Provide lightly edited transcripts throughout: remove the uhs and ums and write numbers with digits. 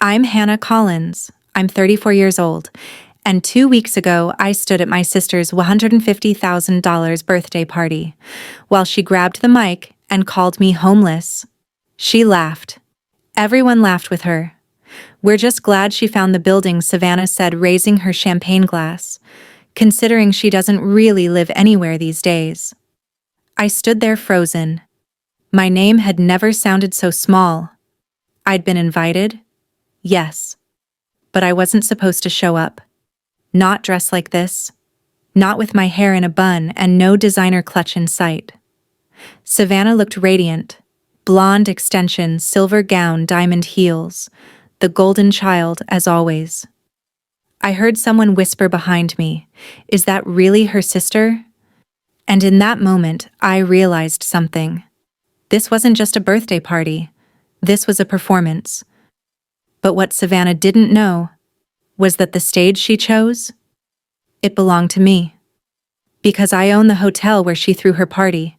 I'm Hannah Collins. I'm 34 years old, and 2 weeks ago I stood at my sister's $150,000 birthday party while she grabbed the mic and called me homeless. She laughed. Everyone laughed with her. "We're just glad she found the building," Savannah said, raising her champagne glass, considering she doesn't really live anywhere these days. I stood there frozen. My name had never sounded so small. I'd been invited? Yes. But I wasn't supposed to show up. Not dressed like this. Not with my hair in a bun and no designer clutch in sight. Savannah looked radiant. Blonde extensions, silver gown, diamond heels. The golden child, as always. I heard someone whisper behind me, "Is that really her sister?" And in that moment, I realized something. This wasn't just a birthday party. This was a performance. But what Savannah didn't know was that the stage she chose, it belonged to me. Because I own the hotel where she threw her party.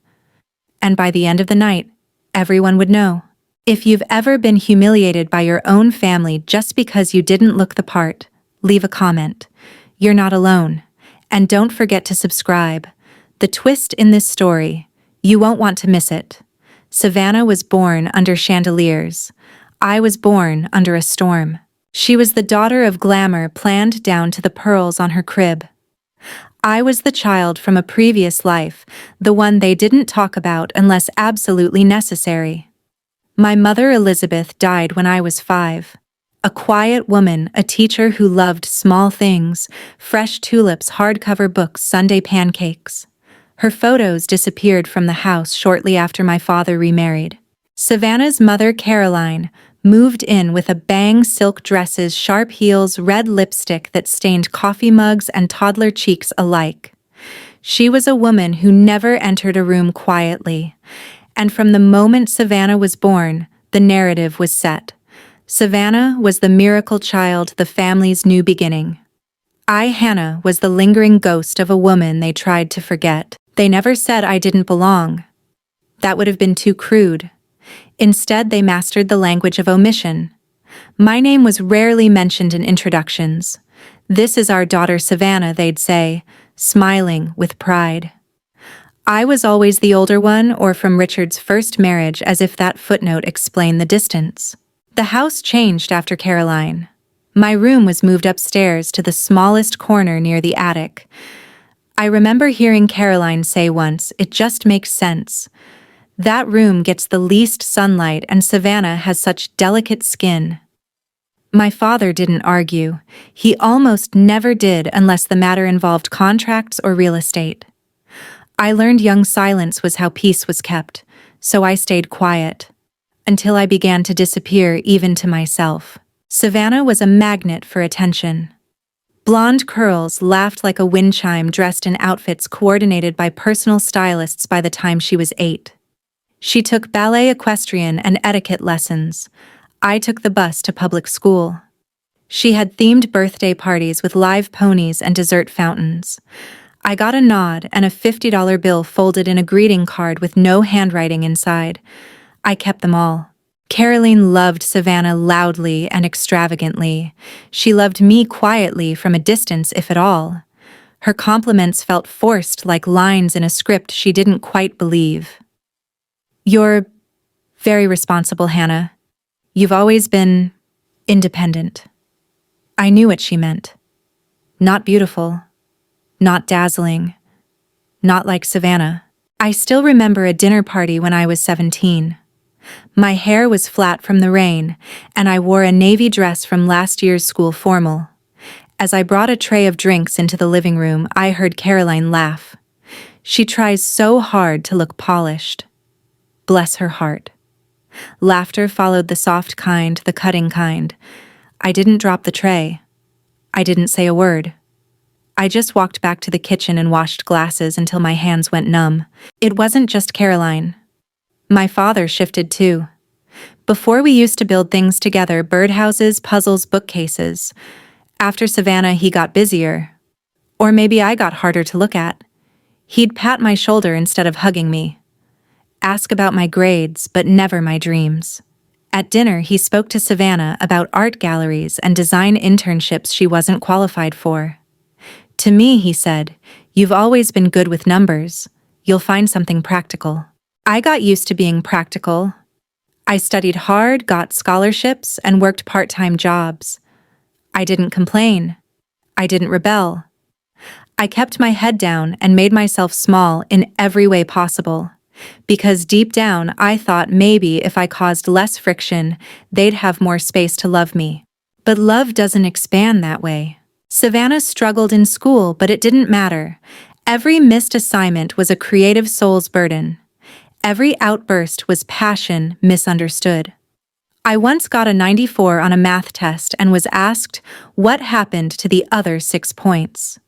And by the end of the night, everyone would know. If you've ever been humiliated by your own family just because you didn't look the part, leave a comment. You're not alone. And don't forget to subscribe. The twist in this story, you won't want to miss it. Savannah was born under chandeliers. I was born under a storm. She was the daughter of glamour planned down to the pearls on her crib. I was the child from a previous life, the one they didn't talk about unless absolutely necessary. My mother Elizabeth died when I was 5. A quiet woman, a teacher who loved small things, fresh tulips, hardcover books, Sunday pancakes. Her photos disappeared from the house shortly after my father remarried. Savannah's mother Caroline moved in with a bang, silk dresses, sharp heels, red lipstick that stained coffee mugs and toddler cheeks alike. She was a woman who never entered a room quietly. And from the moment Savannah was born, the narrative was set. Savannah was the miracle child, the family's new beginning. I, Hannah, was the lingering ghost of a woman they tried to forget. They never said I didn't belong. That would have been too crude. Instead, they mastered the language of omission. My name was rarely mentioned in introductions. "This is our daughter Savannah," they'd say, smiling with pride. I was always the older one, or from Richard's first marriage, as if that footnote explained the distance. The house changed after Caroline. My room was moved upstairs to the smallest corner near the attic. I remember hearing Caroline say once, "It just makes sense. That room gets the least sunlight and Savannah has such delicate skin." My father didn't argue. He almost never did unless the matter involved contracts or real estate. I learned young silence was how peace was kept, so I stayed quiet. Until I began to disappear even to myself. Savannah was a magnet for attention. Blonde curls, laughed like a wind chime, dressed in outfits coordinated by personal stylists by the time she was 8. She took ballet, equestrian, and etiquette lessons. I took the bus to public school. She had themed birthday parties with live ponies and dessert fountains. I got a nod and a $50 bill folded in a greeting card with no handwriting inside. I kept them all. Caroline loved Savannah loudly and extravagantly. She loved me quietly from a distance, if at all. Her compliments felt forced, like lines in a script she didn't quite believe. "You're very responsible, Hannah. You've always been independent." I knew what she meant. Not beautiful. Not dazzling. Not like Savannah. I still remember a dinner party when I was 17. My hair was flat from the rain, and I wore a navy dress from last year's school formal. As I brought a tray of drinks into the living room, I heard Caroline laugh. She tries so hard to look polished. Bless her heart. Laughter followed the soft kind, the cutting kind. I didn't drop the tray. I didn't say a word. I just walked back to the kitchen and washed glasses until my hands went numb. It wasn't just Caroline. My father shifted too. Before we used to build things together, birdhouses, puzzles, bookcases. After Savannah, he got busier. Or maybe I got harder to look at. He'd pat my shoulder instead of hugging me. Ask about my grades, but never my dreams. At dinner, he spoke to Savannah about art galleries and design internships she wasn't qualified for. To me, he said, "You've always been good with numbers. You'll find something practical." I got used to being practical. I studied hard, got scholarships, and worked part-time jobs. I didn't complain. I didn't rebel. I kept my head down and made myself small in every way possible. Because deep down, I thought maybe if I caused less friction, they'd have more space to love me. But love doesn't expand that way. Savannah struggled in school, but it didn't matter. Every missed assignment was a creative soul's burden. Every outburst was passion misunderstood. I once got a 94 on a math test and was asked what happened to the other 6 points.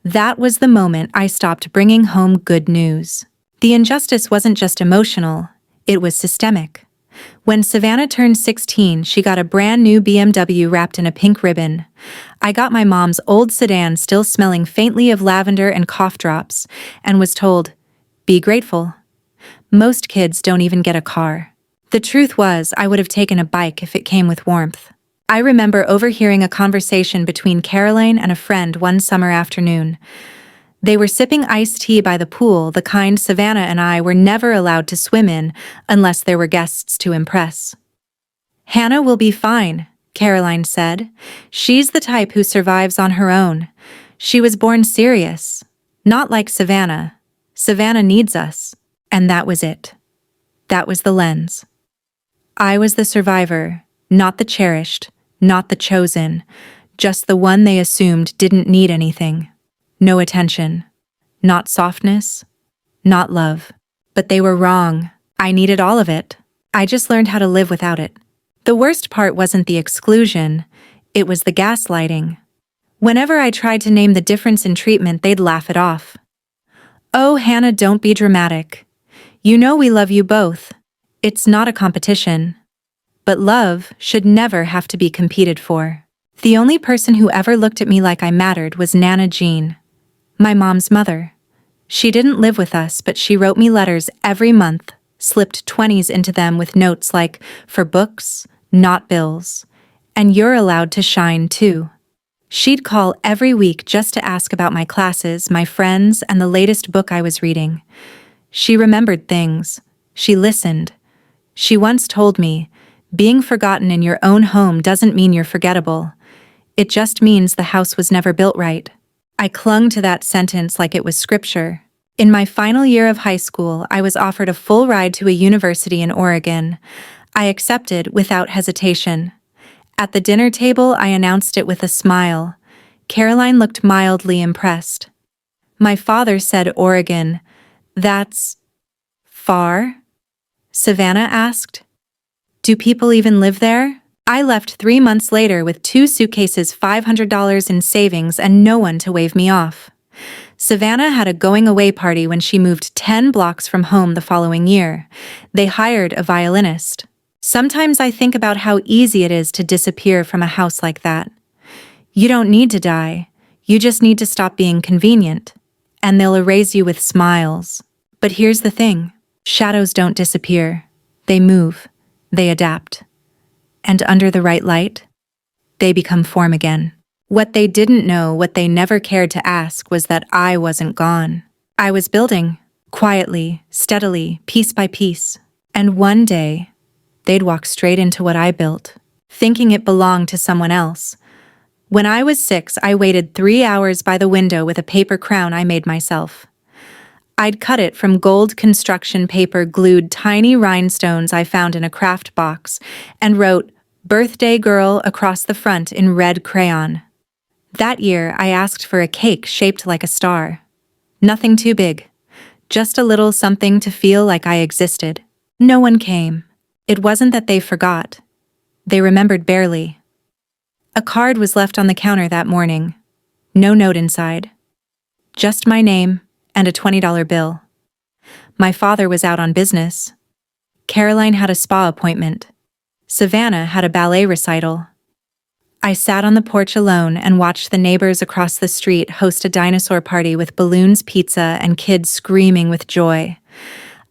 That was the moment I stopped bringing home good news. The injustice wasn't just emotional, it was systemic. When Savannah turned 16, she got a brand new BMW wrapped in a pink ribbon. I got my mom's old sedan still smelling faintly of lavender and cough drops, and was told, "Be grateful." Most kids don't even get a car. The truth was, I would have taken a bike if it came with warmth. I remember overhearing a conversation between Caroline and a friend one summer afternoon. They were sipping iced tea by the pool, the kind Savannah and I were never allowed to swim in unless there were guests to impress. "Hannah will be fine," Caroline said. "She's the type who survives on her own. She was born serious. Not like Savannah. Savannah needs us." And that was it. That was the lens. I was the survivor, not the cherished, not the chosen, just the one they assumed didn't need anything. No attention. Not softness. Not love. But they were wrong. I needed all of it. I just learned how to live without it. The worst part wasn't the exclusion, it was the gaslighting. Whenever I tried to name the difference in treatment, they'd laugh it off. "Oh, Hannah, don't be dramatic. You know we love you both. It's not a competition." But love should never have to be competed for. The only person who ever looked at me like I mattered was Nana Jean, my mom's mother. She didn't live with us, but she wrote me letters every month, slipped 20s into them with notes like, "For books, not bills. And you're allowed to shine too." She'd call every week just to ask about my classes, my friends, and the latest book I was reading. She remembered things. She listened. She once told me, "Being forgotten in your own home doesn't mean you're forgettable. It just means the house was never built right." I clung to that sentence like it was scripture. In my final year of high school, I was offered a full ride to a university in Oregon. I accepted without hesitation. At the dinner table, I announced it with a smile. Caroline looked mildly impressed. My father said, "Oregon. That's far?" Savannah asked. "Do people even live there?" I left 3 months later with 2 suitcases, $500 in savings, and no one to wave me off. Savannah had a going-away party when she moved 10 blocks from home the following year. They hired a violinist. Sometimes I think about how easy it is to disappear from a house like that. You don't need to die. You just need to stop being convenient. And they'll erase you with smiles. But here's the thing. Shadows don't disappear. They move. They adapt. And under the right light, they become form again. What they didn't know, what they never cared to ask, was that I wasn't gone. I was building, quietly, steadily, piece by piece. And one day, they'd walk straight into what I built, thinking it belonged to someone else. When I was 6, I waited 3 hours by the window with a paper crown I made myself. I'd cut it from gold construction paper, glued tiny rhinestones I found in a craft box, and wrote, "Birthday Girl," across the front in red crayon. That year, I asked for a cake shaped like a star. Nothing too big. Just a little something to feel like I existed. No one came. It wasn't that they forgot. They remembered barely. A card was left on the counter that morning. No note inside. Just my name and a $20 bill. My father was out on business. Caroline had a spa appointment. Savannah had a ballet recital. I sat on the porch alone and watched the neighbors across the street host a dinosaur party with balloons, pizza, and kids screaming with joy.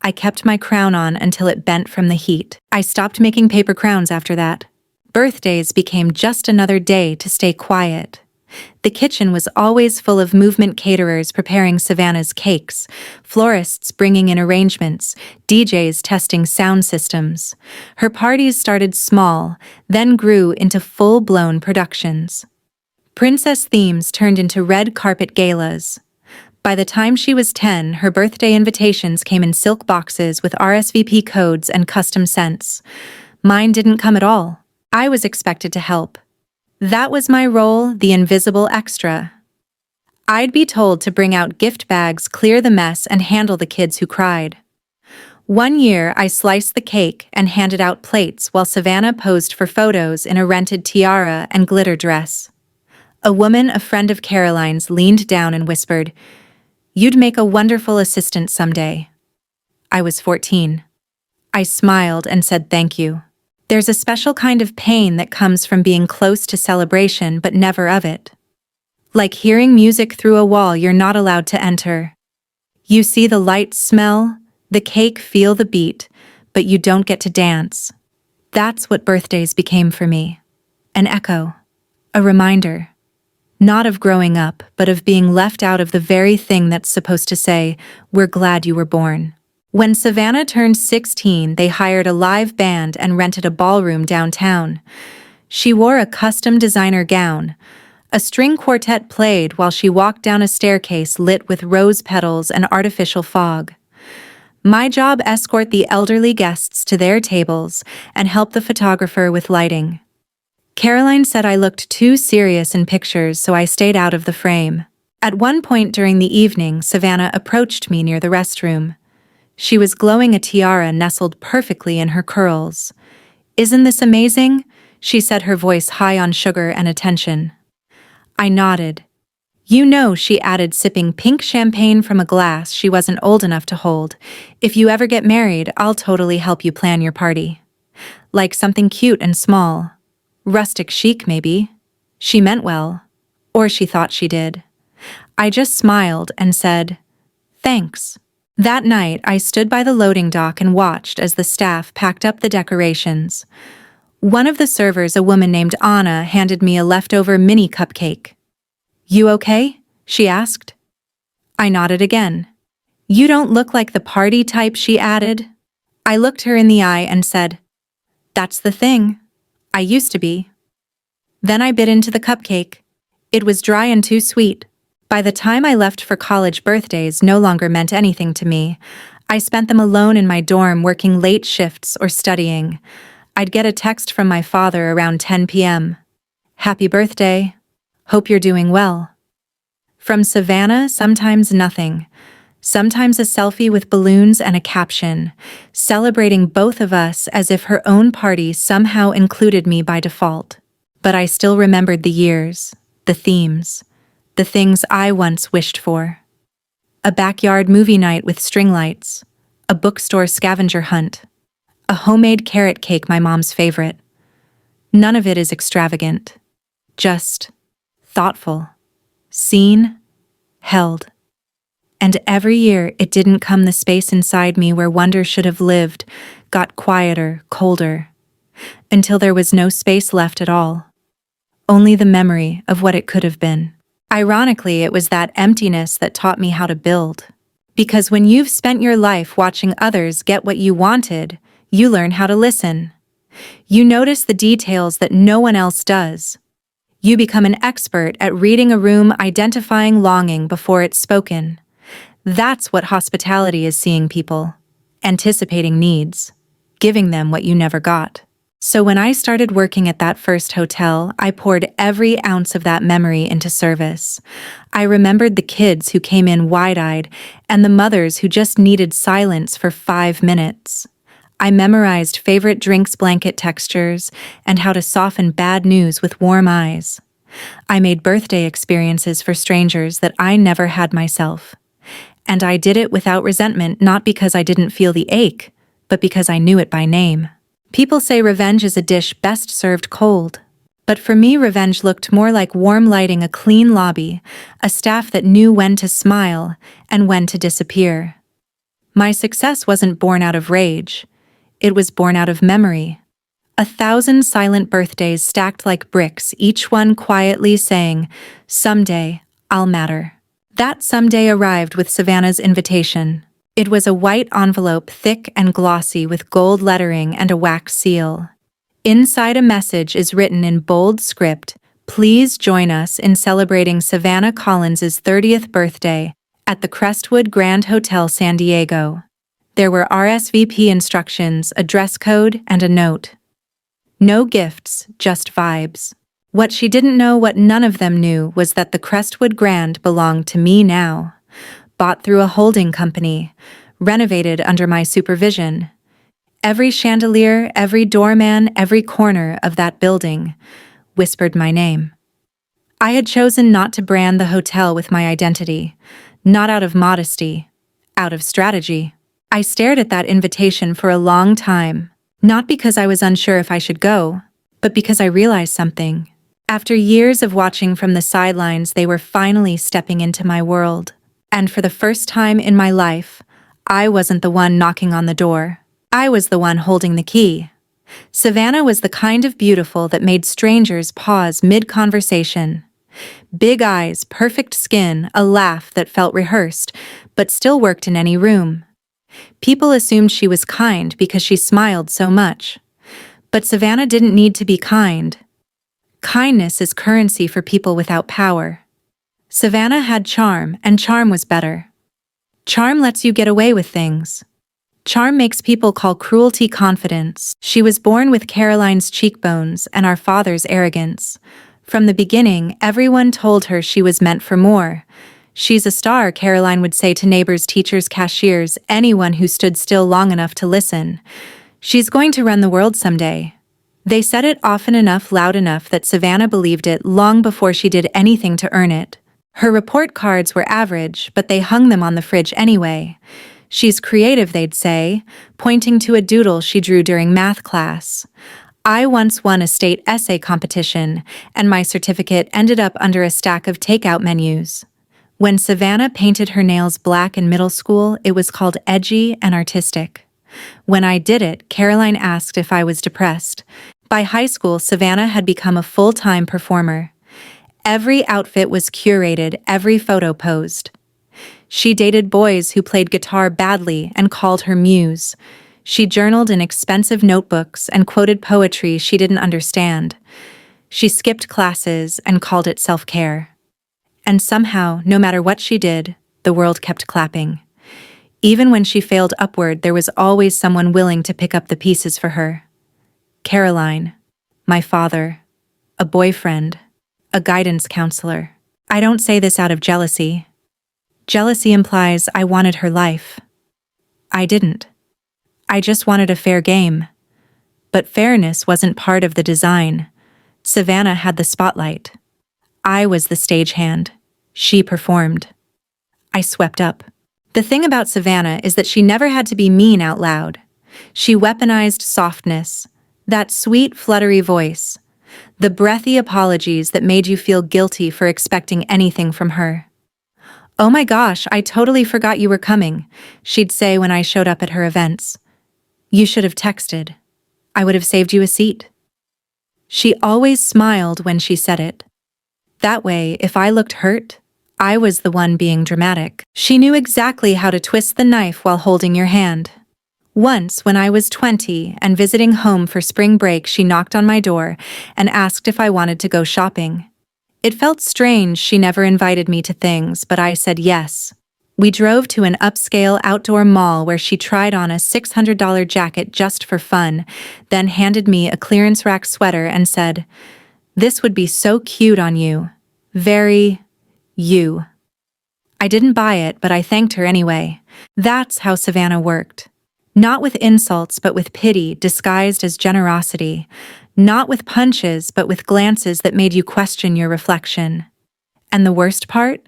I kept my crown on until it bent from the heat. I stopped making paper crowns after that. Birthdays became just another day to stay quiet. The kitchen was always full of movement caterers preparing Savannah's cakes, florists bringing in arrangements, DJs testing sound systems. Her parties started small, then grew into full-blown productions. Princess themes turned into red carpet galas. By the time she was 10, her birthday invitations came in silk boxes with RSVP codes and custom scents. Mine didn't come at all. I was expected to help. That was my role, the invisible extra. I'd be told to bring out gift bags, clear the mess, and handle the kids who cried. One year, I sliced the cake and handed out plates while Savannah posed for photos in a rented tiara and glitter dress. A woman, a friend of Caroline's, leaned down and whispered, "You'd make a wonderful assistant someday." I was 14. I smiled and said thank you. There's a special kind of pain that comes from being close to celebration but never of it. Like hearing music through a wall you're not allowed to enter. You see the lights, smell the cake, feel the beat, but you don't get to dance. That's what birthdays became for me. An echo. A reminder. Not of growing up, but of being left out of the very thing that's supposed to say, "We're glad you were born." When Savannah turned 16, they hired a live band and rented a ballroom downtown. She wore a custom designer gown. A string quartet played while she walked down a staircase lit with rose petals and artificial fog. My job: escort the elderly guests to their tables and help the photographer with lighting. Caroline said I looked too serious in pictures, so I stayed out of the frame. At one point during the evening, Savannah approached me near the restroom. She was glowing, a tiara nestled perfectly in her curls. "Isn't this amazing?" she said, her voice high on sugar and attention. I nodded. "You know," she added, sipping pink champagne from a glass she wasn't old enough to hold, "if you ever get married, I'll totally help you plan your party. Like something cute and small. Rustic chic, maybe." She meant well. Or she thought she did. I just smiled and said, "Thanks." That night, I stood by the loading dock and watched as the staff packed up the decorations. One of the servers, a woman named Anna, handed me a leftover mini cupcake. "You okay?" she asked. I nodded again. "You don't look like the party type," she added. I looked her in the eye and said, "That's the thing. I used to be." Then I bit into the cupcake. It was dry and too sweet. By the time I left for college, birthdays no longer meant anything to me. I spent them alone in my dorm, working late shifts or studying. I'd get a text from my father around 10 p.m. "Happy birthday. Hope you're doing well." From Savannah, sometimes nothing. Sometimes a selfie with balloons and a caption, celebrating both of us as if her own party somehow included me by default. But I still remembered the years, the themes, the things I once wished for. A backyard movie night with string lights, a bookstore scavenger hunt, a homemade carrot cake, my mom's favorite. None of it is extravagant, just thoughtful, seen, held. And every year it didn't come. The space inside me where wonder should have lived got quieter, colder, until there was no space left at all. Only the memory of what it could have been. Ironically, it was that emptiness that taught me how to build. Because when you've spent your life watching others get what you wanted, you learn how to listen. You notice the details that no one else does. You become an expert at reading a room, identifying longing before it's spoken. That's what hospitality is: seeing people, anticipating needs, giving them what you never got. So when I started working at that first hotel, I poured every ounce of that memory into service. I remembered the kids who came in wide-eyed and the mothers who just needed silence for 5 minutes. I memorized favorite drinks, blanket textures, and how to soften bad news with warm eyes. I made birthday experiences for strangers that I never had myself. And I did it without resentment, not because I didn't feel the ache, but because I knew it by name. People say revenge is a dish best served cold. But for me, revenge looked more like warm lighting, a clean lobby, a staff that knew when to smile and when to disappear. My success wasn't born out of rage. It was born out of memory. 1,000 silent birthdays stacked like bricks, each one quietly saying, "Someday, I'll matter." That someday arrived with Savannah's invitation. It was a white envelope, thick and glossy, with gold lettering and a wax seal. Inside, a message is written in bold script: "Please join us in celebrating Savannah Collins's 30th birthday at the Crestwood Grand Hotel, San Diego." There were RSVP instructions, a dress code, and a note. No gifts, just vibes. What she didn't know, what none of them knew, was that the Crestwood Grand belonged to me now. Bought through a holding company, renovated under my supervision. Every chandelier, every doorman, every corner of that building whispered my name. I had chosen not to brand the hotel with my identity, not out of modesty, out of strategy. I stared at that invitation for a long time, not because I was unsure if I should go, but because I realized something. After years of watching from the sidelines, they were finally stepping into my world. And for the first time in my life, I wasn't the one knocking on the door. I was the one holding the key. Savannah was the kind of beautiful that made strangers pause mid-conversation. Big eyes, perfect skin, a laugh that felt rehearsed, but still worked in any room. People assumed she was kind because she smiled so much. But Savannah didn't need to be kind. Kindness is currency for people without power. Savannah had charm, and charm was better. Charm lets you get away with things. Charm makes people call cruelty confidence. She was born with Caroline's cheekbones and our father's arrogance. From the beginning, everyone told her she was meant for more. "She's a star," Caroline would say to neighbors, teachers, cashiers, anyone who stood still long enough to listen. "She's going to run the world someday." They said it often enough, loud enough, that Savannah believed it long before she did anything to earn it. Her report cards were average, but they hung them on the fridge anyway. "She's creative," they'd say, pointing to a doodle she drew during math class. I once won a state essay competition, and my certificate ended up under a stack of takeout menus. When Savannah painted her nails black in middle school, it was called edgy and artistic. When I did it, Caroline asked if I was depressed. By high school, Savannah had become a full-time performer. Every outfit was curated, every photo posed. She dated boys who played guitar badly and called her muse. She journaled in expensive notebooks and quoted poetry she didn't understand. She skipped classes and called it self-care. And somehow, no matter what she did, the world kept clapping. Even when she failed upward, there was always someone willing to pick up the pieces for her. Caroline, my father, a boyfriend, a guidance counselor. I don't say this out of jealousy. Jealousy implies I wanted her life. I didn't. I just wanted a fair game. But fairness wasn't part of the design. Savannah had the spotlight. I was the stagehand. She performed. I swept up. The thing about Savannah is that she never had to be mean out loud. She weaponized softness, that sweet, fluttery voice, the breathy apologies that made you feel guilty for expecting anything from her. "Oh my gosh, I totally forgot you were coming," she'd say when I showed up at her events. "You should have texted. I would have saved you a seat." She always smiled when she said it. That way, if I looked hurt, I was the one being dramatic. She knew exactly how to twist the knife while holding your hand. Once, when I was 20 and visiting home for spring break, she knocked on my door and asked if I wanted to go shopping. It felt strange she never invited me to things, but I said yes. We drove to an upscale outdoor mall where she tried on a $600 jacket just for fun, then handed me a clearance rack sweater and said, "This would be so cute on you. Very you." I didn't buy it, but I thanked her anyway. That's how Savannah worked. Not with insults, but with pity disguised as generosity. Not with punches, but with glances that made you question your reflection. And the worst part?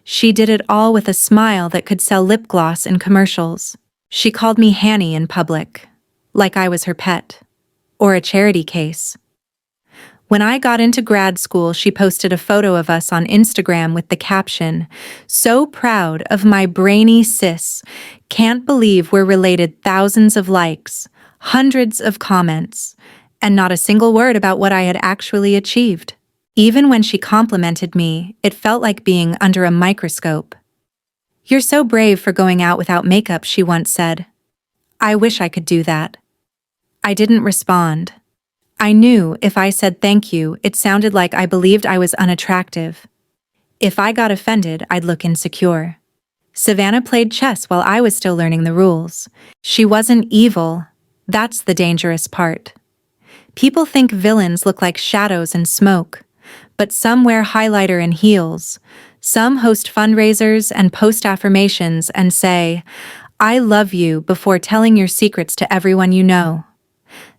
She did it all with a smile that could sell lip gloss in commercials. She called me Hanny in public, like I was her pet. Or a charity case. When I got into grad school, she posted a photo of us on Instagram with the caption, "So proud of my brainy sis. Can't believe we're related." Thousands of likes, hundreds of comments, and not a single word about what I had actually achieved. Even when she complimented me, it felt like being under a microscope. "You're so brave for going out without makeup," she once said. I wish I could do that. I didn't respond. I knew if I said thank you, it sounded like I believed I was unattractive. If I got offended, I'd look insecure. Savannah played chess while I was still learning the rules. She wasn't evil. That's the dangerous part. People think villains look like shadows and smoke, but some wear highlighter and heels. Some host fundraisers and post affirmations and say, "I love you," before telling your secrets to everyone you know.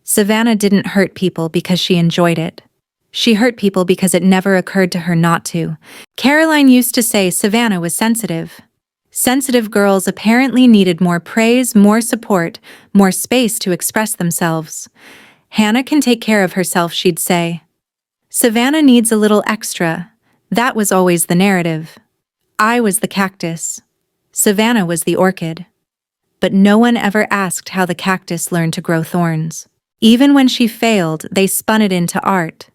Savannah didn't hurt people because she enjoyed it. She hurt people because it never occurred to her not to. Caroline used to say Savannah was sensitive. Sensitive girls apparently needed more praise, more support, more space to express themselves. Hannah can take care of herself, she'd say. Savannah needs a little extra. That was always the narrative. I was the cactus. Savannah was the orchid. But no one ever asked how the cactus learned to grow thorns. Even when she failed, they spun it into art.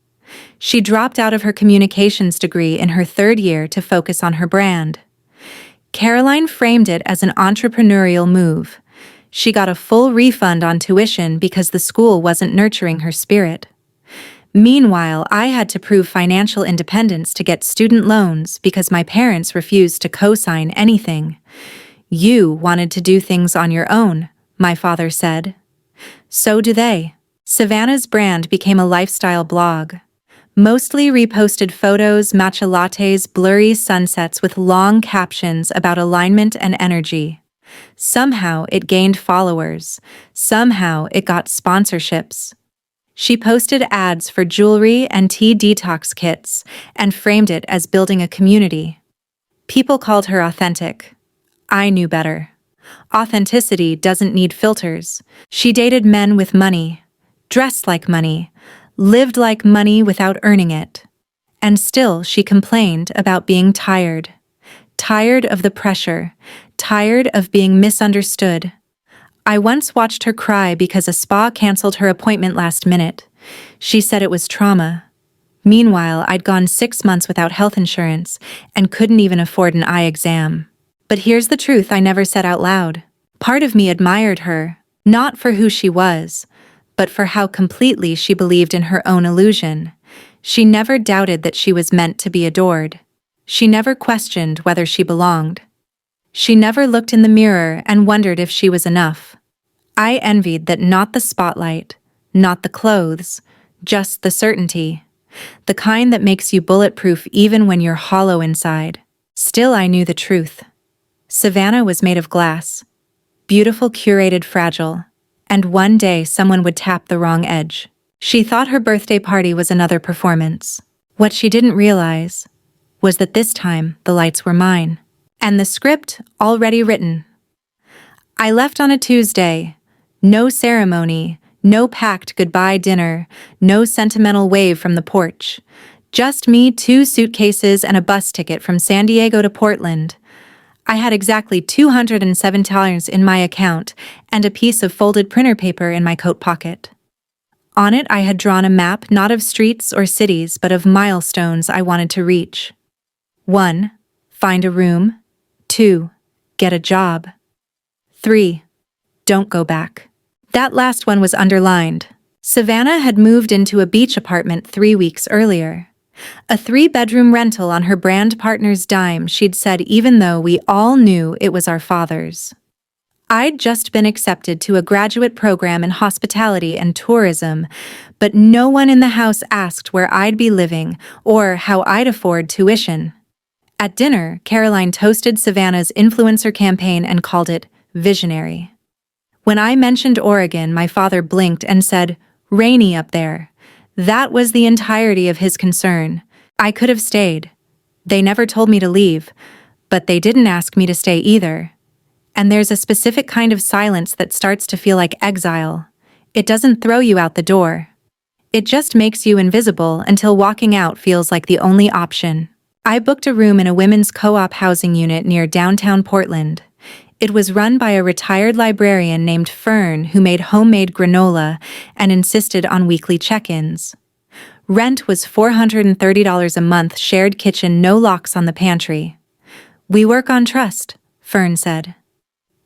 She dropped out of her communications degree in her third year to focus on her brand. Caroline framed it as an entrepreneurial move. She got a full refund on tuition because the school wasn't nurturing her spirit. Meanwhile, I had to prove financial independence to get student loans because my parents refused to co-sign anything. "You wanted to do things on your own," my father said. So do they. Savannah's brand became a lifestyle blog. Mostly reposted photos, matcha lattes, blurry sunsets with long captions about alignment and energy. Somehow it gained followers. Somehow it got sponsorships. She posted ads for jewelry and tea detox kits and framed it as building a community. People called her authentic. I knew better. Authenticity doesn't need filters. She dated men with money, dressed like money, lived like money without earning it. And still she complained about being tired. Tired of the pressure, tired of being misunderstood. I once watched her cry because a spa canceled her appointment last minute. She said it was trauma. Meanwhile, I'd gone 6 months without health insurance and couldn't even afford an eye exam. But here's the truth I never said out loud. Part of me admired her, not for who she was, but for how completely she believed in her own illusion. She never doubted that she was meant to be adored. She never questioned whether she belonged. She never looked in the mirror and wondered if she was enough. I envied that, not the spotlight, not the clothes, just the certainty. The kind that makes you bulletproof even when you're hollow inside. Still, I knew the truth. Savannah was made of glass. Beautiful, curated, fragile. And one day someone would tap the wrong edge. She thought her birthday party was another performance. What she didn't realize was that this time the lights were mine. And the script already written. I left on a Tuesday. No ceremony, no packed goodbye dinner, no sentimental wave from the porch. Just me, 2 suitcases, and a bus ticket from San Diego to Portland. I had exactly $207 in my account and a piece of folded printer paper in my coat pocket. On it, I had drawn a map not of streets or cities but of milestones I wanted to reach. 1. Find a room. 2. Get a job. 3. Don't go back. That last one was underlined. Savannah had moved into a beach apartment 3 weeks earlier. A 3-bedroom rental on her brand partner's dime, she'd said, even though we all knew it was our father's. I'd just been accepted to a graduate program in hospitality and tourism, but no one in the house asked where I'd be living or how I'd afford tuition. At dinner, Caroline toasted Savannah's influencer campaign and called it visionary. When I mentioned Oregon, my father blinked and said, "Rainy up there." That was the entirety of his concern. I could have stayed. They never told me to leave, but they didn't ask me to stay either. And there's a specific kind of silence that starts to feel like exile. It doesn't throw you out the door. It just makes you invisible until walking out feels like the only option. I booked a room in a women's co-op housing unit near downtown Portland. It was run by a retired librarian named Fern who made homemade granola and insisted on weekly check-ins. Rent was $430 a month, shared kitchen, no locks on the pantry. "We work on trust," Fern said.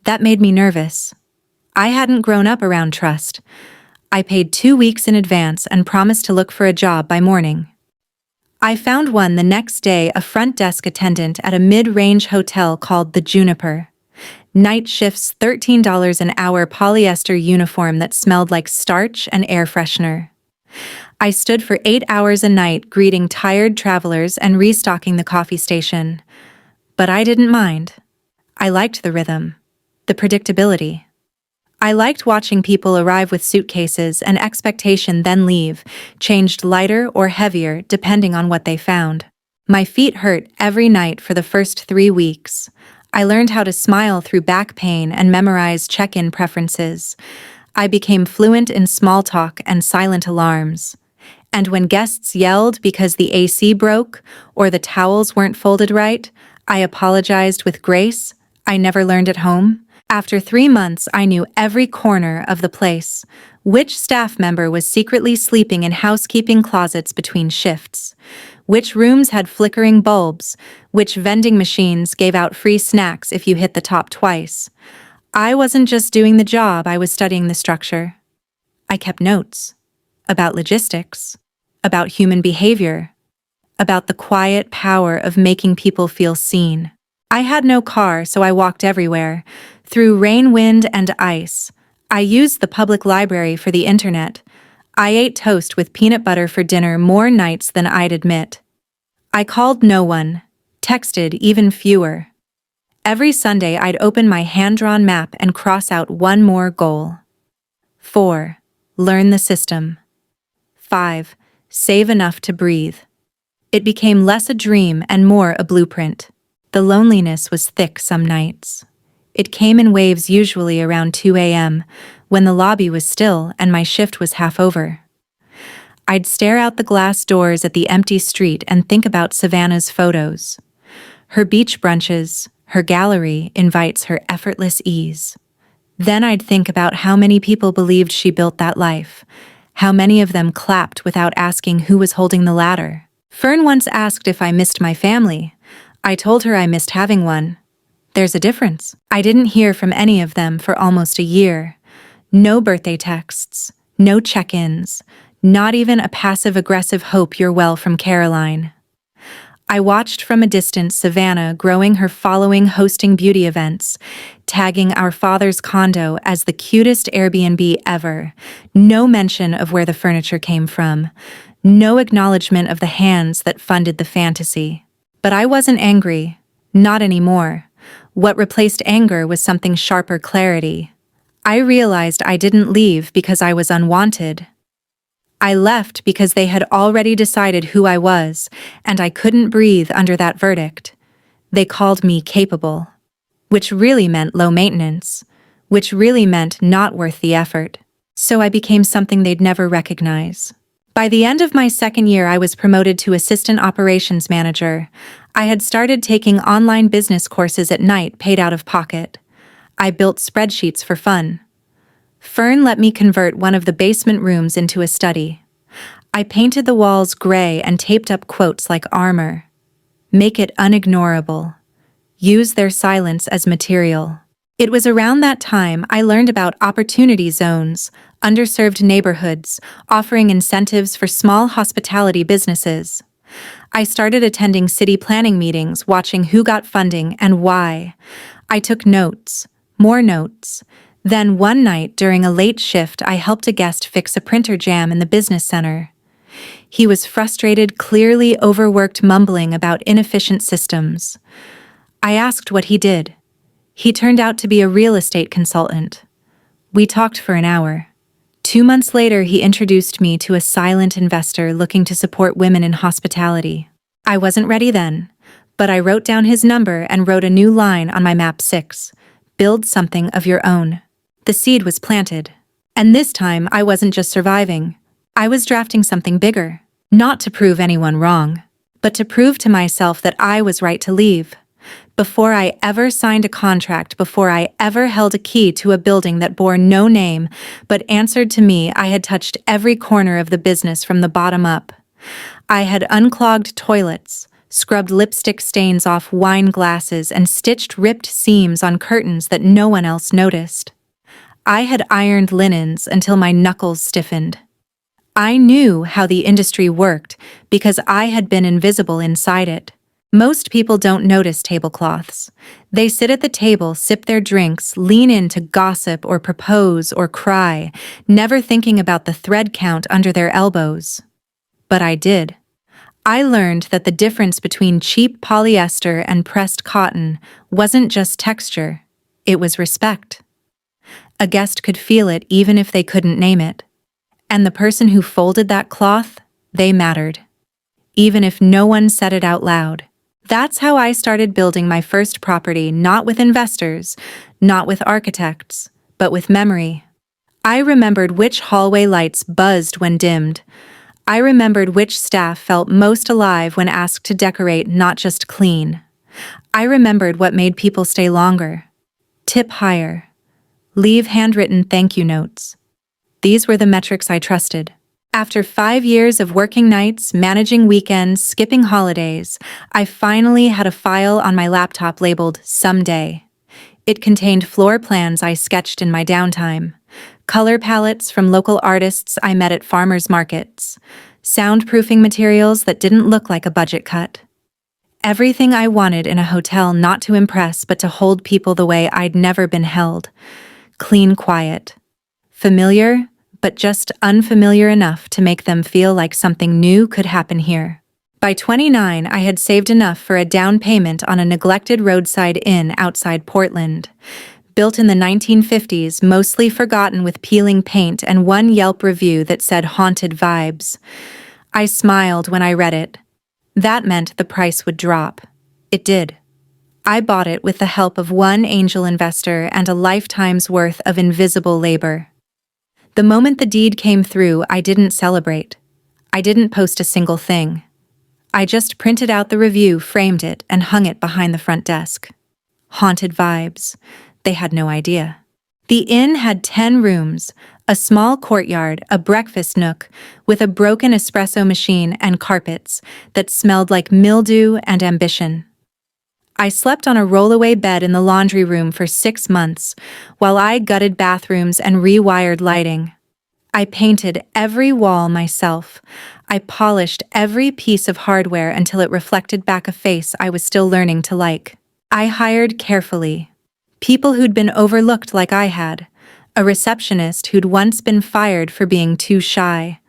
That made me nervous. I hadn't grown up around trust. I paid 2 weeks in advance and promised to look for a job by morning. I found one the next day, a front desk attendant at a mid-range hotel called the Juniper. Night shifts, $13 an hour, polyester uniform that smelled like starch and air freshener. I stood for 8 hours a night greeting tired travelers and restocking the coffee station. But I didn't mind. I liked the rhythm, the predictability. I liked watching people arrive with suitcases and expectation, then leave, changed lighter or heavier depending on what they found. My feet hurt every night for the first 3 weeks. I learned how to smile through back pain and memorize check-in preferences. I became fluent in small talk and silent alarms. And when guests yelled because the AC broke or the towels weren't folded right, I apologized with grace. I never learned at home. After 3 months, I knew every corner of the place. Which staff member was secretly sleeping in housekeeping closets between shifts? Which rooms had flickering bulbs? Which vending machines gave out free snacks if you hit the top twice? I wasn't just doing the job, I was studying the structure. I kept notes about logistics, about human behavior, about the quiet power of making people feel seen. I had no car, so I walked everywhere, through rain, wind, and ice. I used the public library for the internet. I ate toast with peanut butter for dinner more nights than I'd admit. I called no one, texted even fewer. Every Sunday I'd open my hand-drawn map and cross out one more goal. 4. Learn the system. 5. Save enough to breathe. It became less a dream and more a blueprint. The loneliness was thick some nights. It came in waves, usually around 2 a.m., when the lobby was still and my shift was half over. I'd stare out the glass doors at the empty street and think about Savannah's photos. Her beach brunches, her gallery invites her effortless ease. Then I'd think about how many people believed she built that life, how many of them clapped without asking who was holding the ladder. Fern once asked if I missed my family. I told her I missed having one. There's a difference. I didn't hear from any of them for almost a year. No birthday texts, no check-ins, not even a passive-aggressive "hope you're well" from Caroline. I watched from a distance Savannah growing her following, hosting beauty events, tagging our father's condo as the cutest Airbnb ever. No mention of where the furniture came from. No acknowledgement of the hands that funded the fantasy. But I wasn't angry. Not anymore. What replaced anger was something sharper: clarity. I realized I didn't leave because I was unwanted. I left because they had already decided who I was, and I couldn't breathe under that verdict. They called me capable, which really meant low maintenance, which really meant not worth the effort. So I became something they'd never recognize. By the end of my second year, I was promoted to assistant operations manager. I had started taking online business courses at night, paid out of pocket. I built spreadsheets for fun. Fern let me convert one of the basement rooms into a study. I painted the walls gray and taped up quotes like armor. Make it unignorable. Use their silence as material. It was around that time I learned about opportunity zones, underserved neighborhoods, offering incentives for small hospitality businesses. I started attending city planning meetings, watching who got funding and why. I took notes, more notes. Then one night during a late shift, I helped a guest fix a printer jam in the business center. He was frustrated, clearly overworked, mumbling about inefficient systems. I asked what he did. He turned out to be a real estate consultant. We talked for an hour. 2 months later, he introduced me to a silent investor looking to support women in hospitality. I wasn't ready then, but I wrote down his number and wrote a new line on my map: 6. Build something of your own. The seed was planted. And this time, I wasn't just surviving. I was drafting something bigger, not to prove anyone wrong, but to prove to myself that I was right to leave. Before I ever signed a contract, before I ever held a key to a building that bore no name but answered to me, I had touched every corner of the business from the bottom up. I had unclogged toilets, scrubbed lipstick stains off wine glasses, and stitched ripped seams on curtains that no one else noticed. I had ironed linens until my knuckles stiffened. I knew how the industry worked because I had been invisible inside it. Most people don't notice tablecloths. They sit at the table, sip their drinks, lean in to gossip or propose or cry, never thinking about the thread count under their elbows. But I did. I learned that the difference between cheap polyester and pressed cotton wasn't just texture, it was respect. A guest could feel it even if they couldn't name it. And the person who folded that cloth, they mattered. Even if no one said it out loud. That's how I started building my first property, not with investors, not with architects, but with memory. I remembered which hallway lights buzzed when dimmed. I remembered which staff felt most alive when asked to decorate, not just clean. I remembered what made people stay longer. Tip higher. Leave handwritten thank you notes. These were the metrics I trusted. After 5 years of working nights, managing weekends, skipping holidays, I finally had a file on my laptop labeled Someday. It contained floor plans I sketched in my downtime, color palettes from local artists I met at farmers markets, soundproofing materials that didn't look like a budget cut. Everything I wanted in a hotel, not to impress but to hold people the way I'd never been held. Clean, quiet. Familiar, but just unfamiliar enough to make them feel like something new could happen here. By 29, I had saved enough for a down payment on a neglected roadside inn outside Portland. Built in the 1950s, mostly forgotten with peeling paint and one Yelp review that said haunted vibes. I smiled when I read it. That meant the price would drop. It did. I bought it with the help of one angel investor and a lifetime's worth of invisible labor. The moment the deed came through, I didn't celebrate. I didn't post a single thing. I just printed out the review, framed it, and hung it behind the front desk. Haunted vibes. They had no idea. The inn had 10 rooms, a small courtyard, a breakfast nook, with a broken espresso machine and carpets that smelled like mildew and ambition. I slept on a rollaway bed in the laundry room for 6 months, while I gutted bathrooms and rewired lighting. I painted every wall myself. I polished every piece of hardware until it reflected back a face I was still learning to like. I hired carefully. People who'd been overlooked like I had. A receptionist who'd once been fired for being too shy.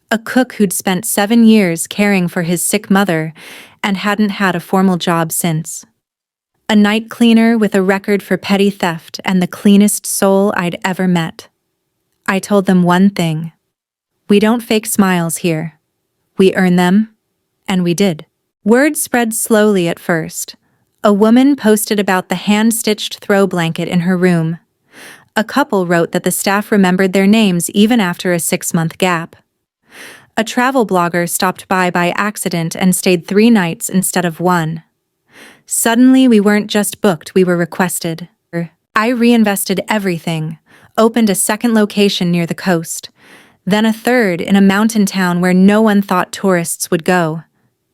A cook who'd spent 7 years caring for his sick mother and hadn't had a formal job since. A night cleaner with a record for petty theft and the cleanest soul I'd ever met. I told them one thing. We don't fake smiles here. We earn them, and we did. Word spread slowly at first. A woman posted about the hand-stitched throw blanket in her room. A couple wrote that the staff remembered their names even after a 6-month gap. A travel blogger stopped by accident and stayed 3 nights instead of 1. Suddenly, we weren't just booked, we were requested. I reinvested everything, opened a second location near the coast, then a third in a mountain town where no one thought tourists would go.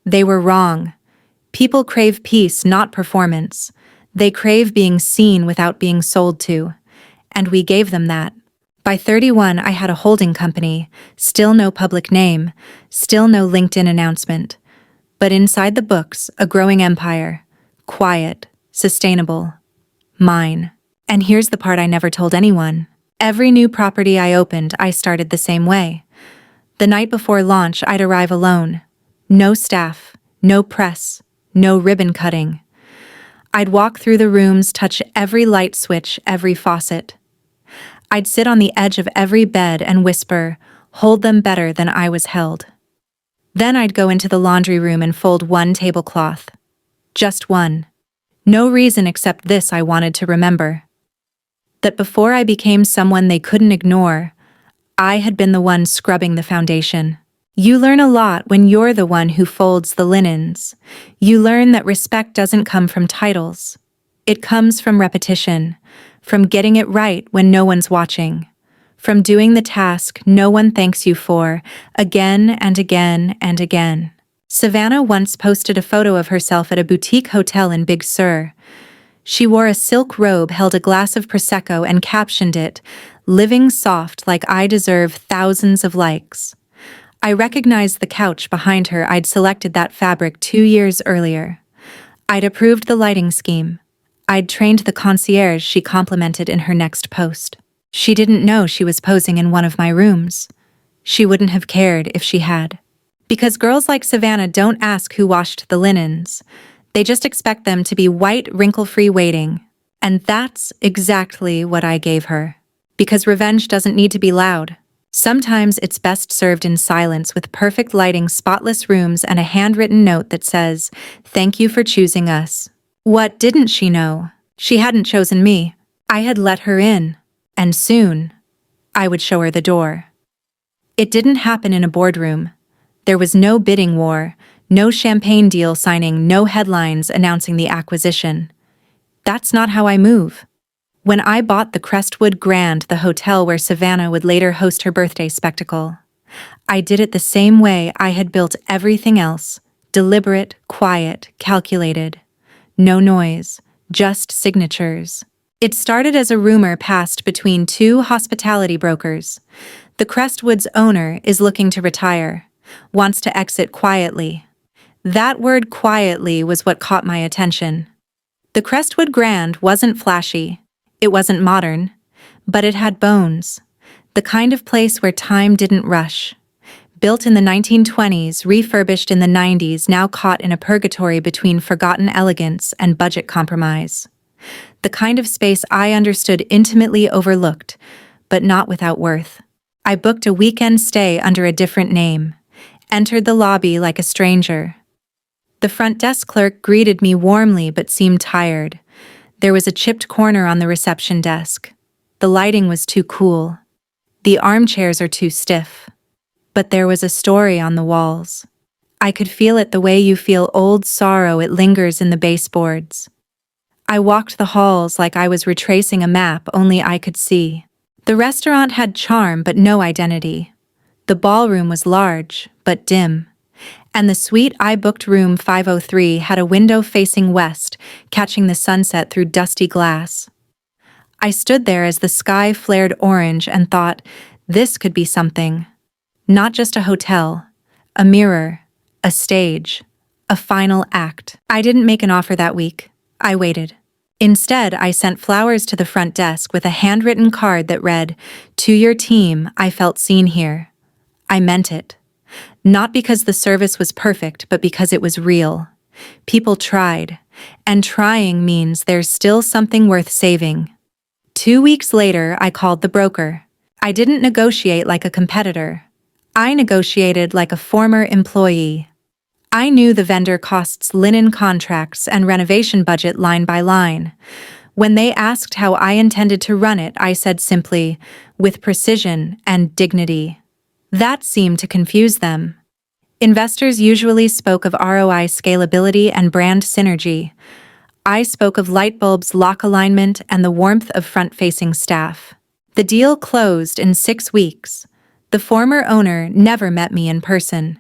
They were wrong. People crave peace, not performance. They crave being seen without being sold to. And we gave them that. By 31, I had a holding company, still no public name, still no LinkedIn announcement. But inside the books, a growing empire. Quiet, sustainable, mine. And here's the part I never told anyone. Every new property I opened, I started the same way. The night before launch, I'd arrive alone. No staff, no press, no ribbon cutting. I'd walk through the rooms, touch every light switch, every faucet. I'd sit on the edge of every bed and whisper, hold them better than I was held. Then I'd go into the laundry room and fold one tablecloth. Just one. No reason except this I wanted to remember. That before I became someone they couldn't ignore, I had been the one scrubbing the foundation. You learn a lot when you're the one who folds the linens. You learn that respect doesn't come from titles. It comes from repetition, from getting it right when no one's watching, from doing the task no one thanks you for, again and again and again. Savannah once posted a photo of herself at a boutique hotel in Big Sur. She wore a silk robe, held a glass of Prosecco, and captioned it, "Living soft like I deserve thousands of likes." I recognized the couch behind her. I'd selected that fabric 2 years earlier. I'd approved the lighting scheme. I'd trained the concierge she complimented in her next post. She didn't know she was posing in one of my rooms. She wouldn't have cared if she had. Because girls like Savannah don't ask who washed the linens. They just expect them to be white, wrinkle-free waiting. And that's exactly what I gave her. Because revenge doesn't need to be loud. Sometimes it's best served in silence, with perfect lighting, spotless rooms, and a handwritten note that says, "Thank you for choosing us." What didn't she know? She hadn't chosen me. I had let her in. And soon, I would show her the door. It didn't happen in a boardroom. There was no bidding war, no champagne deal signing, no headlines announcing the acquisition. That's not how I move. When I bought the Crestwood Grand, the hotel where Savannah would later host her birthday spectacle, I did it the same way I had built everything else: deliberate, quiet, calculated. No noise, just signatures. It started as a rumor passed between two hospitality brokers. The Crestwood's owner is looking to retire, wants to exit quietly. That word "quietly" was what caught my attention. The Crestwood Grand wasn't flashy. It wasn't modern, but it had bones. The kind of place where time didn't rush. Built in the 1920s, refurbished in the 90s, now caught in a purgatory between forgotten elegance and budget compromise. The kind of space I understood, intimately overlooked, but not without worth. I booked a weekend stay under a different name, entered the lobby like a stranger. The front desk clerk greeted me warmly but seemed tired. There was a chipped corner on the reception desk. The lighting was too cool. The armchairs are too stiff. But there was a story on the walls. I could feel it the way you feel old sorrow. It lingers in the baseboards. I walked the halls like I was retracing a map only I could see. The restaurant had charm but no identity. The ballroom was large but dim. And the suite I booked, room 503, had a window facing west, catching the sunset through dusty glass. I stood there as the sky flared orange and thought, this could be something. Not just a hotel, a mirror, a stage, a final act. I didn't make an offer that week. I waited. Instead, I sent flowers to the front desk with a handwritten card that read, "To your team, I felt seen here." I meant it. Not because the service was perfect, but because it was real. People tried, and trying means there's still something worth saving. 2 weeks later, I called the broker. I didn't negotiate like a competitor. I negotiated like a former employee. I knew the vendor costs, linen contracts, and renovation budget line by line. When they asked how I intended to run it, I said simply, with precision and dignity. That seemed to confuse them. Investors usually spoke of ROI, scalability, and brand synergy. I spoke of light bulbs, lock alignment, and the warmth of front-facing staff. The deal closed in 6 weeks. The former owner never met me in person.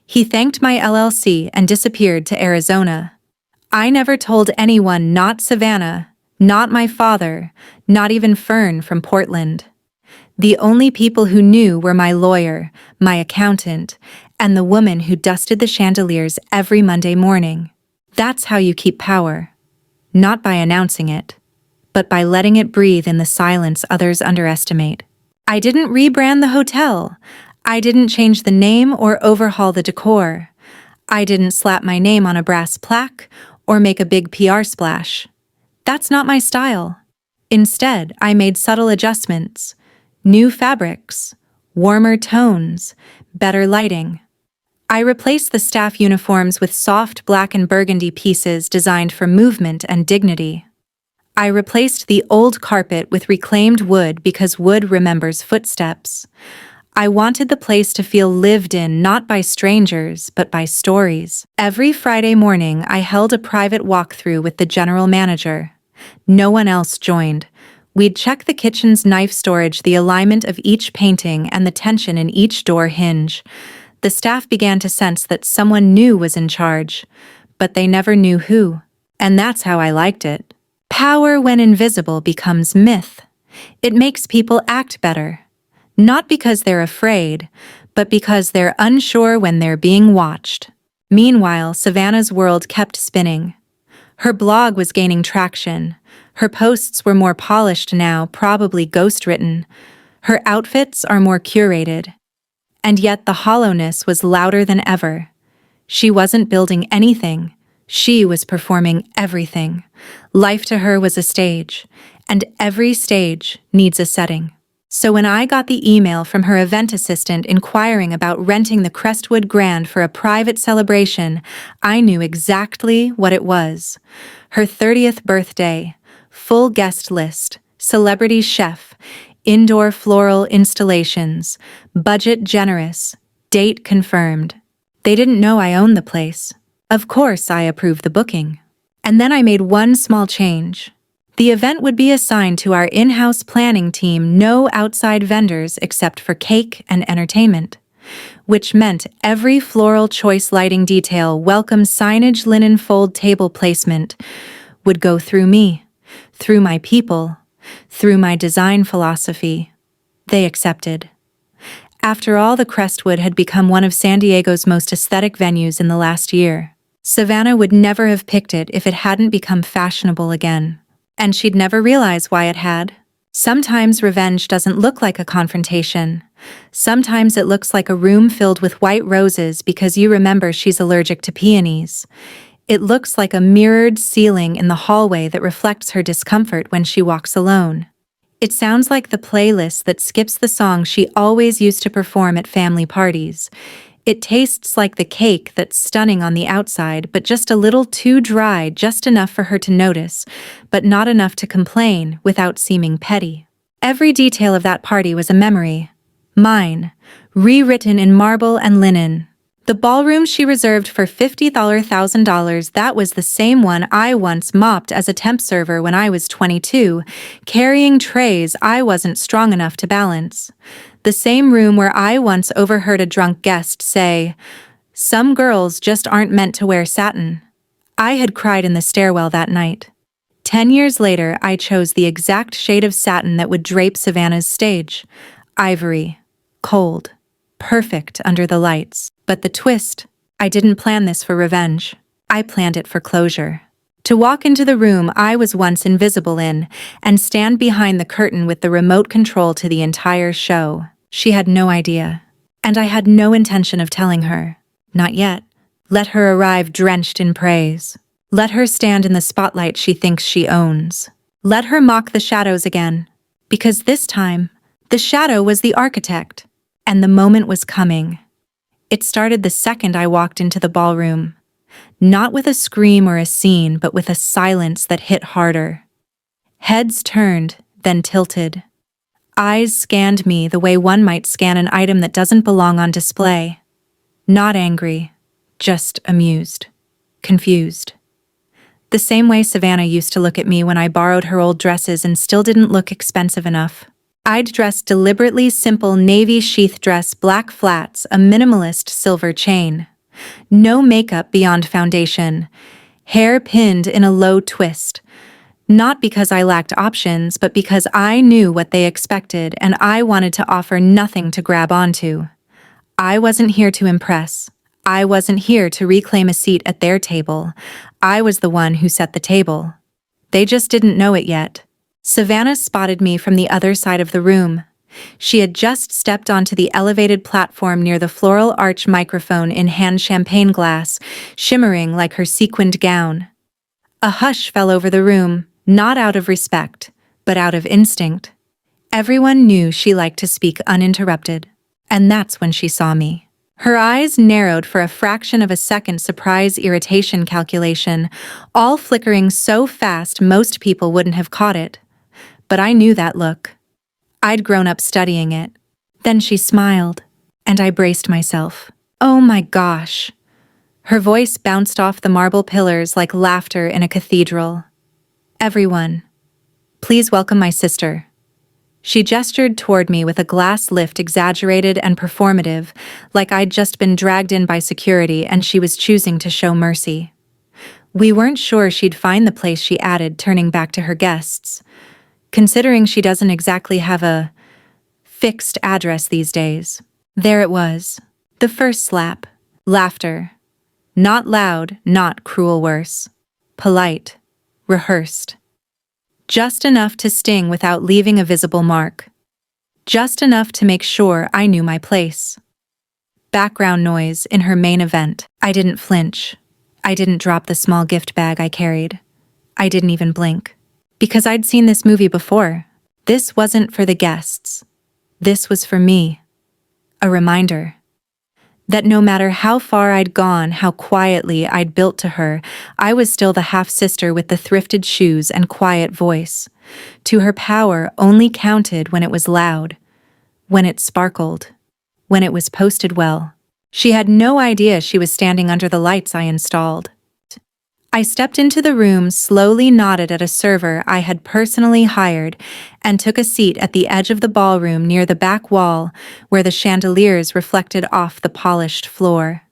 He thanked my LLC and disappeared to Arizona. I never told anyone, not Savannah, not my father, not even Fern from Portland. The only people who knew were my lawyer, my accountant, and the woman who dusted the chandeliers every Monday morning. That's how you keep power. Not by announcing it, but by letting it breathe in the silence others underestimate. I didn't rebrand the hotel. I didn't change the name or overhaul the decor. I didn't slap my name on a brass plaque or make a big PR splash. That's not my style. Instead, I made subtle adjustments. New fabrics, warmer tones, better lighting. I replaced the staff uniforms with soft black and burgundy pieces designed for movement and dignity. I replaced the old carpet with reclaimed wood because wood remembers footsteps. I wanted the place to feel lived in not by strangers, but by stories. Every Friday morning, I held a private walkthrough with the general manager. No one else joined. We'd check the kitchen's knife storage, the alignment of each painting, and the tension in each door hinge. The staff began to sense that someone new was in charge, but they never knew who. And that's how I liked it. Power, when invisible, becomes myth. It makes people act better. Not because they're afraid, but because they're unsure when they're being watched. Meanwhile, Savannah's world kept spinning. Her blog was gaining traction. Her posts were more polished now, probably ghost-written. Her outfits are more curated. And yet the hollowness was louder than ever. She wasn't building anything. She was performing everything. Life to her was a stage, and every stage needs a setting. So when I got the email from her event assistant inquiring about renting the Crestwood Grand for a private celebration, I knew exactly what it was. Her 30th birthday, full guest list, celebrity chef, indoor floral installations, budget generous, date confirmed. They didn't know I owned the place. Of course, I approved the booking. And then I made one small change. The event would be assigned to our in-house planning team, no outside vendors except for cake and entertainment, which meant every floral choice lighting detail, welcome signage, linen fold table placement would go through me, through my people, through my design philosophy. They accepted. After all, the Crestwood had become one of San Diego's most aesthetic venues in the last year. Savannah would never have picked it if it hadn't become fashionable again. And she'd never realize why it had. Sometimes revenge doesn't look like a confrontation. Sometimes it looks like a room filled with white roses because you remember she's allergic to peonies. It looks like a mirrored ceiling in the hallway that reflects her discomfort when she walks alone. It sounds like the playlist that skips the song she always used to perform at family parties. It tastes like the cake that's stunning on the outside, but just a little too dry, just enough for her to notice, but not enough to complain without seeming petty. Every detail of that party was a memory. Mine, rewritten in marble and linen. The ballroom she reserved for $50,000, that was the same one I once mopped as a temp server when I was 22, carrying trays I wasn't strong enough to balance. The same room where I once overheard a drunk guest say, "Some girls just aren't meant to wear satin." I had cried in the stairwell that night. 10 years later, I chose the exact shade of satin that would drape Savannah's stage. Ivory. Cold. Perfect under the lights. But the twist, I didn't plan this for revenge. I planned it for closure. To walk into the room I was once invisible in, and stand behind the curtain with the remote control to the entire show. She had no idea. And I had no intention of telling her. Not yet. Let her arrive drenched in praise. Let her stand in the spotlight she thinks she owns. Let her mock the shadows again. Because this time, the shadow was the architect. And the moment was coming. It started the second I walked into the ballroom. Not with a scream or a scene, but with a silence that hit harder. Heads turned, then tilted. Eyes scanned me the way one might scan an item that doesn't belong on display. Not angry, just amused, confused. The same way Savannah used to look at me when I borrowed her old dresses and still didn't look expensive enough. I'd dressed deliberately simple navy sheath dress, black flats, a minimalist silver chain. No makeup beyond foundation. Hair pinned in a low twist. Not because I lacked options, but because I knew what they expected and I wanted to offer nothing to grab onto. I wasn't here to impress. I wasn't here to reclaim a seat at their table. I was the one who set the table. They just didn't know it yet. Savannah spotted me from the other side of the room. She had just stepped onto the elevated platform near the floral arch, microphone in hand, champagne glass, shimmering like her sequined gown. A hush fell over the room, not out of respect, but out of instinct. Everyone knew she liked to speak uninterrupted. And that's when she saw me. Her eyes narrowed for a fraction of a second surprise irritation calculation, all flickering so fast most people wouldn't have caught it. But I knew that look. I'd grown up studying it. Then she smiled, and I braced myself. Oh my gosh. Her voice bounced off the marble pillars like laughter in a cathedral. Everyone, please welcome my sister. She gestured toward me with a glass lift exaggerated and performative, like I'd just been dragged in by security and she was choosing to show mercy. We weren't sure she'd find the place, she added, turning back to her guests. Considering she doesn't exactly have a fixed address these days. There it was. The first slap. Laughter. Not loud, not cruel worse. Polite. Rehearsed. Just enough to sting without leaving a visible mark. Just enough to make sure I knew my place. Background noise in her main event. I didn't flinch. I didn't drop the small gift bag I carried. I didn't even blink. Because I'd seen this movie before. This wasn't for the guests. This was for me. A reminder. That no matter how far I'd gone, how quietly I'd built to her, I was still the half-sister with the thrifted shoes and quiet voice. To her, power only counted when it was loud, when it sparkled, when it was posted well. She had no idea she was standing under the lights I installed. I stepped into the room, slowly nodded at a server I had personally hired, and took a seat at the edge of the ballroom near the back wall where the chandeliers reflected off the polished floor.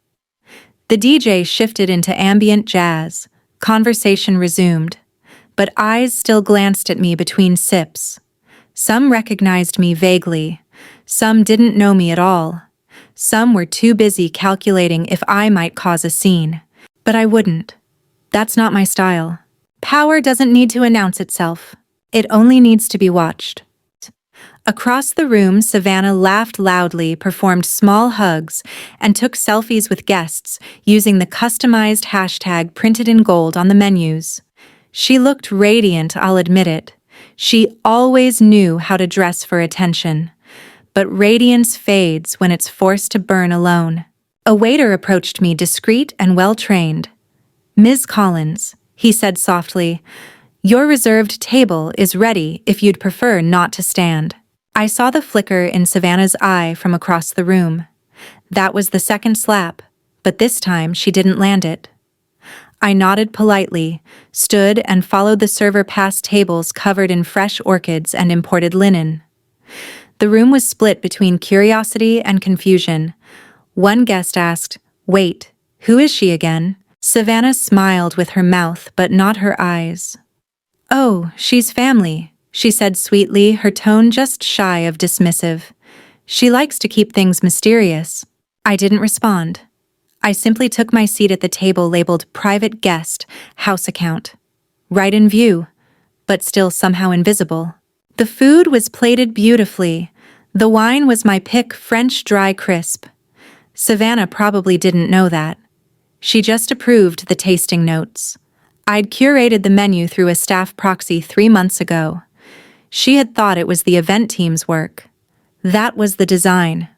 The DJ shifted into ambient jazz, conversation resumed, but eyes still glanced at me between sips. Some recognized me vaguely, some didn't know me at all, some were too busy calculating if I might cause a scene. But I wouldn't. That's not my style. Power doesn't need to announce itself. It only needs to be watched. Across the room, Savannah laughed loudly, performed small hugs, and took selfies with guests using the customized hashtag printed in gold on the menus. She looked radiant, I'll admit it. She always knew how to dress for attention. But radiance fades when it's forced to burn alone. A waiter approached me, discreet and well-trained. Ms. Collins, he said softly, your reserved table is ready if you'd prefer not to stand. I saw the flicker in Savannah's eye from across the room. That was the second slap, but this time she didn't land it. I nodded politely, stood and followed the server past tables covered in fresh orchids and imported linen. The room was split between curiosity and confusion. One guest asked, "Wait, who is she again?" Savannah smiled with her mouth but not her eyes. "Oh, she's family," she said sweetly, her tone just shy of dismissive. "She likes to keep things mysterious." I didn't respond. I simply took my seat at the table labeled Private Guest, House Account. Right in view, but still somehow invisible. The food was plated beautifully. The wine was my pick, French dry crisp. Savannah probably didn't know that. She just approved the tasting notes. I'd curated the menu through a staff proxy 3 months ago. She had thought it was the event team's work. That was the design.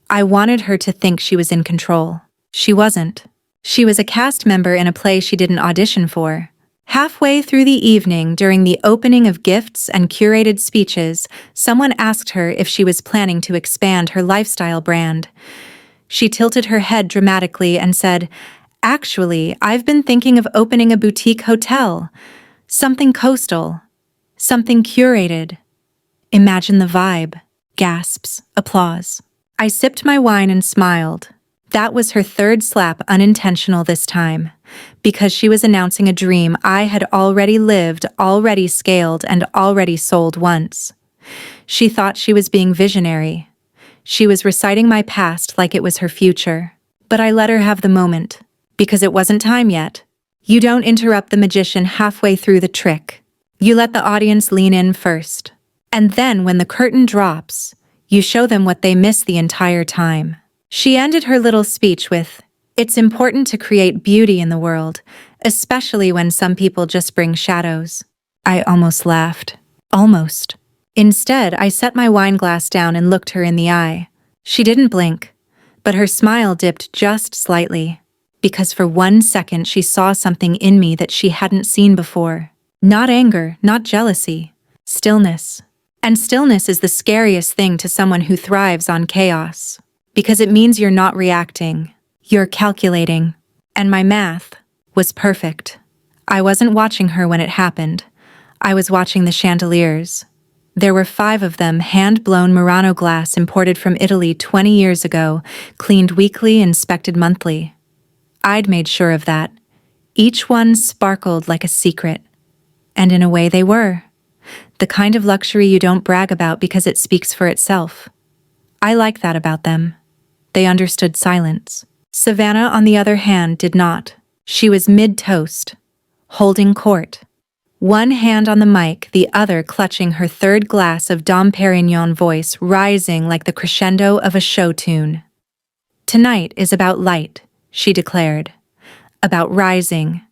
I wanted her to think she was in control. She wasn't. She was a cast member in a play she didn't audition for. Halfway through the evening, during the opening of gifts and curated speeches, someone asked her if she was planning to expand her lifestyle brand. She tilted her head dramatically and said, "Actually, I've been thinking of opening a boutique hotel. Something coastal. Something curated." Imagine the vibe. Gasps. Applause. I sipped my wine and smiled. That was her third slap, unintentional this time, because she was announcing a dream I had already lived, already scaled, and already sold once. She thought she was being visionary. She was reciting my past like it was her future. But I let her have the moment. Because it wasn't time yet. You don't interrupt the magician halfway through the trick. You let the audience lean in first. And then when the curtain drops, you show them what they missed the entire time. She ended her little speech with, "It's important to create beauty in the world, especially when some people just bring shadows." I almost laughed. Almost. Instead, I set my wine glass down and looked her in the eye. She didn't blink. But her smile dipped just slightly, because for 1 second she saw something in me that she hadn't seen before. Not anger, not jealousy. Stillness. And stillness is the scariest thing to someone who thrives on chaos, because it means you're not reacting. You're calculating. And my math was perfect. I wasn't watching her when it happened. I was watching the chandeliers. There were 5 of them, hand-blown Murano glass imported from Italy 20 years ago, cleaned weekly, inspected monthly. I'd made sure of that. Each one sparkled like a secret. And in a way they were. The kind of luxury you don't brag about because it speaks for itself. I like that about them. They understood silence. Savannah, on the other hand, did not. She was mid-toast, holding court. One hand on the mic, the other clutching her 3rd glass of Dom Perignon, voice rising like the crescendo of a show tune. "Tonight is about light," she declared. "About rising.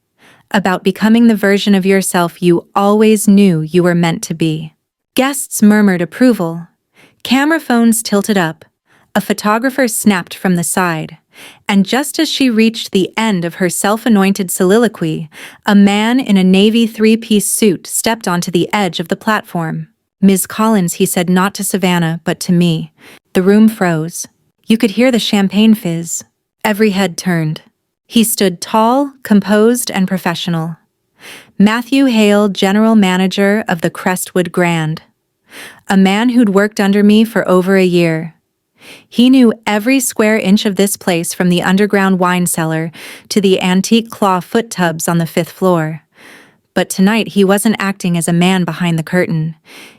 About becoming the version of yourself you always knew you were meant to be." Guests murmured approval. Camera phones tilted up. A photographer snapped from the side. And just as she reached the end of her self-anointed soliloquy, a man in a navy 3-piece suit stepped onto the edge of the platform. "Ms. Collins," he said, not to Savannah, but to me. The room froze. You could hear the champagne fizz. Every head turned. He stood tall, composed, and professional. Matthew Hale, general manager of the Crestwood Grand. A man who'd worked under me for over a year. He knew every square inch of this place, from the underground wine cellar to the antique claw foot tubs on the 5th floor. But tonight he wasn't acting as a man behind the curtain.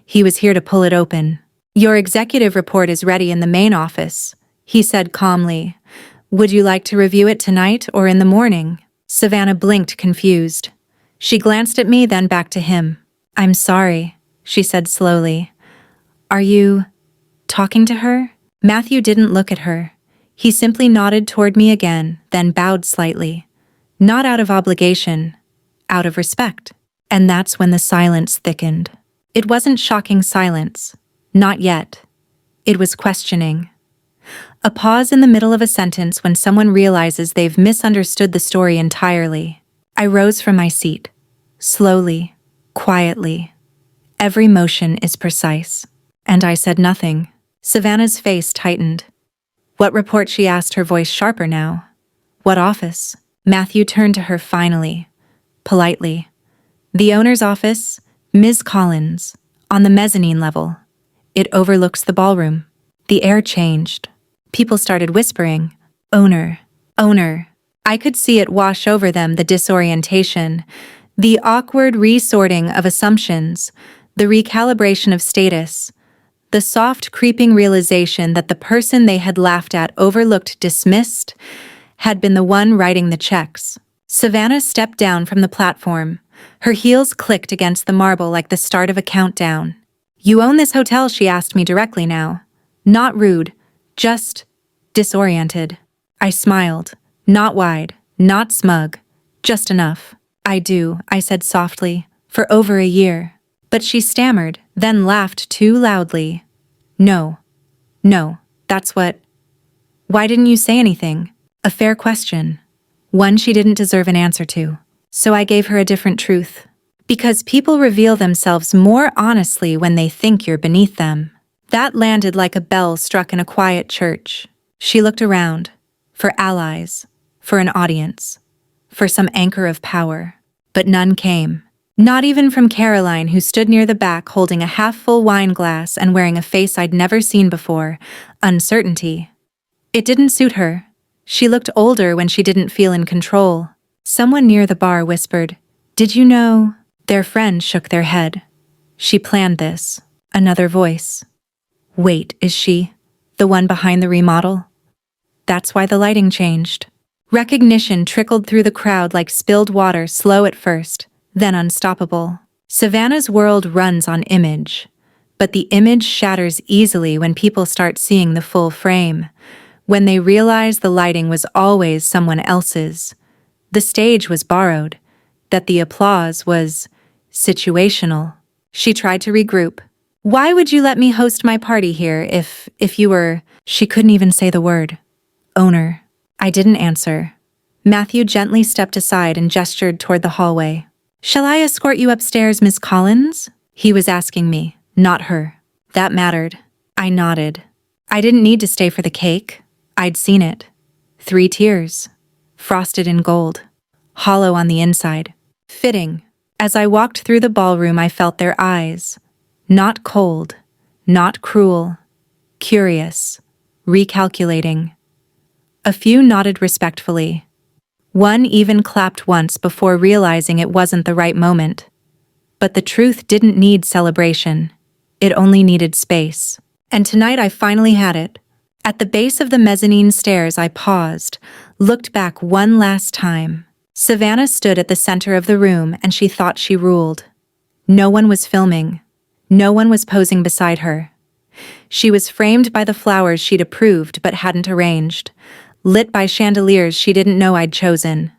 He was here to pull it open. "Your executive report is ready in the main office," he said calmly. "Would you like to review it tonight or in the morning?" Savannah blinked, confused. She glanced at me, then back to him. "I'm sorry," she said slowly. "Are you talking to her?" Matthew didn't look at her. He simply nodded toward me again, then bowed slightly. Not out of obligation, out of respect. And that's when the silence thickened. It wasn't shocking silence. Not yet. It was questioning. A pause in the middle of a sentence when someone realizes they've misunderstood the story entirely. I rose from my seat. Slowly, quietly. Every motion is precise. And I said nothing. Savannah's face tightened. "What report?" she asked, her voice sharper now. "What office?" Matthew turned to her finally, politely. "The owner's office, Ms. Collins, on the mezzanine level. It overlooks the ballroom." The air changed. People started whispering, "Owner, owner." I could see it wash over them, the disorientation, the awkward resorting of assumptions, the recalibration of status, the soft creeping realization that the person they had laughed at, overlooked, dismissed, had been the one writing the checks. Savannah stepped down from the platform. Her heels clicked against the marble like the start of a countdown. "You own this hotel?" she asked me directly now. Not rude, just disoriented. I smiled. Not wide, not smug, just enough. "I do," I said softly, "for over a year." But she stammered, then laughed too loudly. No, that's what... Why didn't you say anything?" A fair question. One she didn't deserve an answer to. So I gave her a different truth. Because people reveal themselves more honestly when they think you're beneath them. That landed like a bell struck in a quiet church. She looked around. For allies. For an audience. For some anchor of power. But none came. Not even from Caroline, who stood near the back holding a half-full wine glass and wearing a face I'd never seen before. Uncertainty. It didn't suit her. She looked older when she didn't feel in control. Someone near the bar whispered, "Did you know?" Their friend shook their head. "She planned this." Another voice. "Wait, is she the one behind the remodel?" That's why the lighting changed. Recognition trickled through the crowd like spilled water, slow at first, then unstoppable. Savannah's world runs on image, but the image shatters easily when people start seeing the full frame, when they realize the lighting was always someone else's, the stage was borrowed, that the applause was situational. She tried to regroup. "Why would you let me host my party here if you were..." She couldn't even say the word. owner. I didn't answer. Matthew gently stepped aside and gestured toward the hallway. Shall I escort you upstairs, Miss Collins? He was asking me, not her. That mattered. I nodded. I didn't need to stay for the cake. I'd seen it. 3 tiers. Frosted in gold. Hollow on the inside. Fitting. As I walked through the ballroom, I felt their eyes. Not cold. Not cruel. Curious. Recalculating. A few nodded respectfully. One even clapped once before realizing it wasn't the right moment. But the truth didn't need celebration. It only needed space. And tonight I finally had it. At the base of the mezzanine stairs, I paused, looked back one last time. Savannah stood at the center of the room and she thought she ruled. No one was filming. No one was posing beside her. She was framed by the flowers she'd approved but hadn't arranged, lit by chandeliers she didn't know I'd chosen,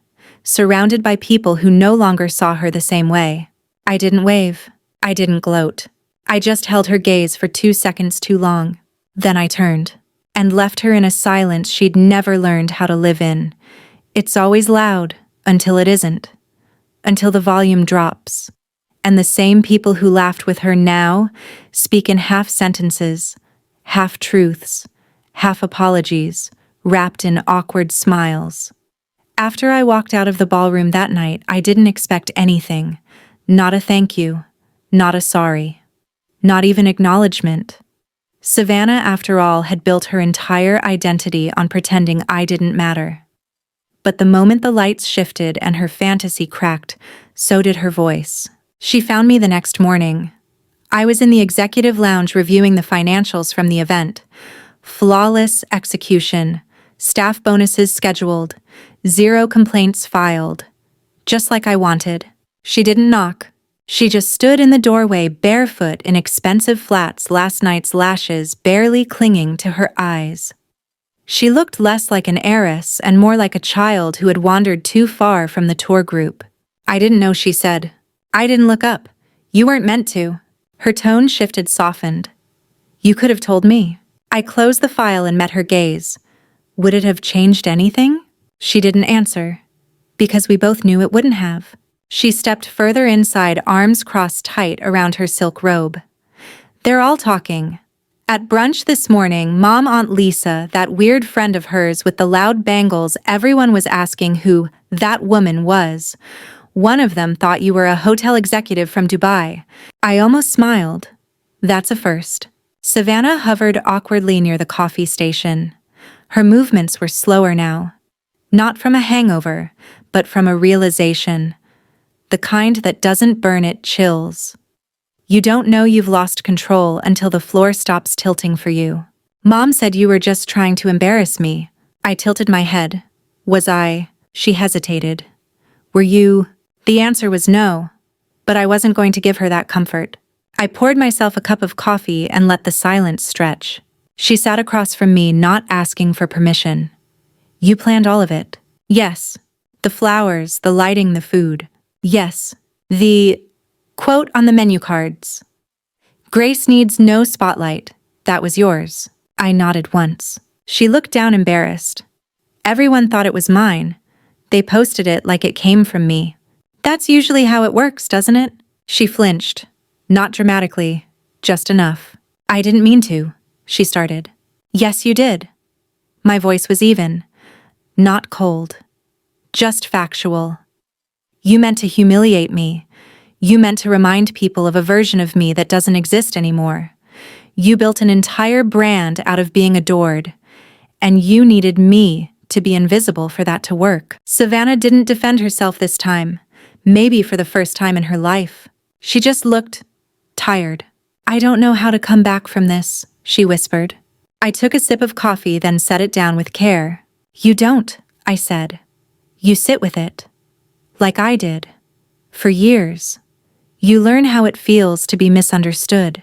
surrounded by people who no longer saw her the same way. I didn't wave. I didn't gloat. I just held her gaze for 2 seconds too long. Then I turned and left her in a silence she'd never learned how to live in. It's always loud until it isn't, until the volume drops. And the same people who laughed with her now speak in half sentences, half truths, half apologies, wrapped in awkward smiles. After I walked out of the ballroom that night, I didn't expect anything. Not a thank you, not a sorry, not even acknowledgement. Savannah, after all, had built her entire identity on pretending I didn't matter. But the moment the lights shifted and her fantasy cracked, so did her voice. She found me the next morning. I was in the executive lounge reviewing the financials from the event. Flawless execution, staff bonuses scheduled, 0 complaints filed. Just like I wanted. She didn't knock. She just stood in the doorway barefoot in expensive flats, last night's lashes barely clinging to her eyes. She looked less like an heiress and more like a child who had wandered too far from the tour group. I didn't know, she said. I didn't look up. You weren't meant to. Her tone shifted, softened. You could have told me. I closed the file and met her gaze. Would it have changed anything? She didn't answer. Because we both knew it wouldn't have. She stepped further inside, arms crossed tight around her silk robe. They're all talking. At brunch this morning, Mom, Aunt Lisa, that weird friend of hers with the loud bangles, everyone was asking who that woman was. One of them thought you were a hotel executive from Dubai. I almost smiled. That's a first. Savannah hovered awkwardly near the coffee station. Her movements were slower now. Not from a hangover, but from a realization. The kind that doesn't burn, it chills. You don't know you've lost control until the floor stops tilting for you. Mom said you were just trying to embarrass me. I tilted my head. Was I? She hesitated. Were you? The answer was no, but I wasn't going to give her that comfort. I poured myself a cup of coffee and let the silence stretch. She sat across from me, not asking for permission. You planned all of it? Yes. The flowers, the lighting, the food. Yes. The quote on the menu cards. Grace needs no spotlight. That was yours. I nodded once. She looked down, embarrassed. Everyone thought it was mine. They posted it like it came from me. That's usually how it works, doesn't it? She flinched. Not dramatically, just enough. I didn't mean to, she started. Yes, you did. My voice was even. Not cold. Just factual. You meant to humiliate me. You meant to remind people of a version of me that doesn't exist anymore. You built an entire brand out of being adored, and you needed me to be invisible for that to work. Savannah didn't defend herself this time, maybe for the first time in her life. She just looked tired. I don't know how to come back from this, she whispered. I took a sip of coffee, then set it down with care. You don't, I said. You sit with it. Like I did. For years. You learn how it feels to be misunderstood.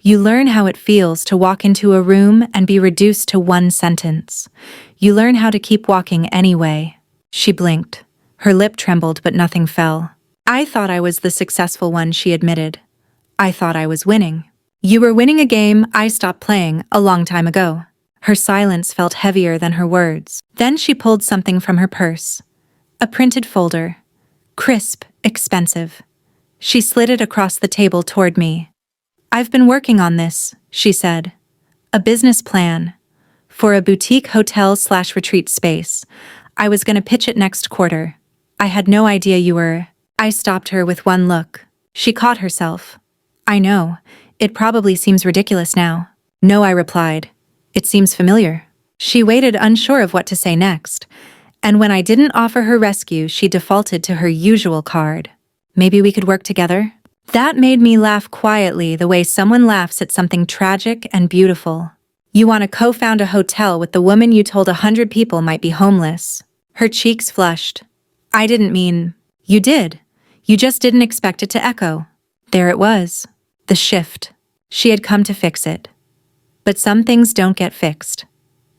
You learn how it feels to walk into a room and be reduced to one sentence. You learn how to keep walking anyway. She blinked. Her lip trembled, but nothing fell. I thought I was the successful one, she admitted. I thought I was winning. You were winning a game I stopped playing a long time ago. Her silence felt heavier than her words. Then she pulled something from her purse. A printed folder. Crisp, expensive. She slid it across the table toward me. "I've been working on this," she said. "A business plan. For a boutique hotel/retreat space. I was gonna pitch it next quarter. I had no idea you were—" I stopped her with one look. She caught herself. "I know. It probably seems ridiculous now." "No," I replied. "It seems familiar." She waited, unsure of what to say next, and when I didn't offer her rescue, she defaulted to her usual card. "Maybe we could work together?" That made me laugh quietly, the way someone laughs at something tragic and beautiful. "You want to co-found a hotel with the woman you told 100 people might be homeless?" Her cheeks flushed. "I didn't mean—" "You did. You just didn't expect it to echo." There it was. The shift. She had come to fix it. But some things don't get fixed.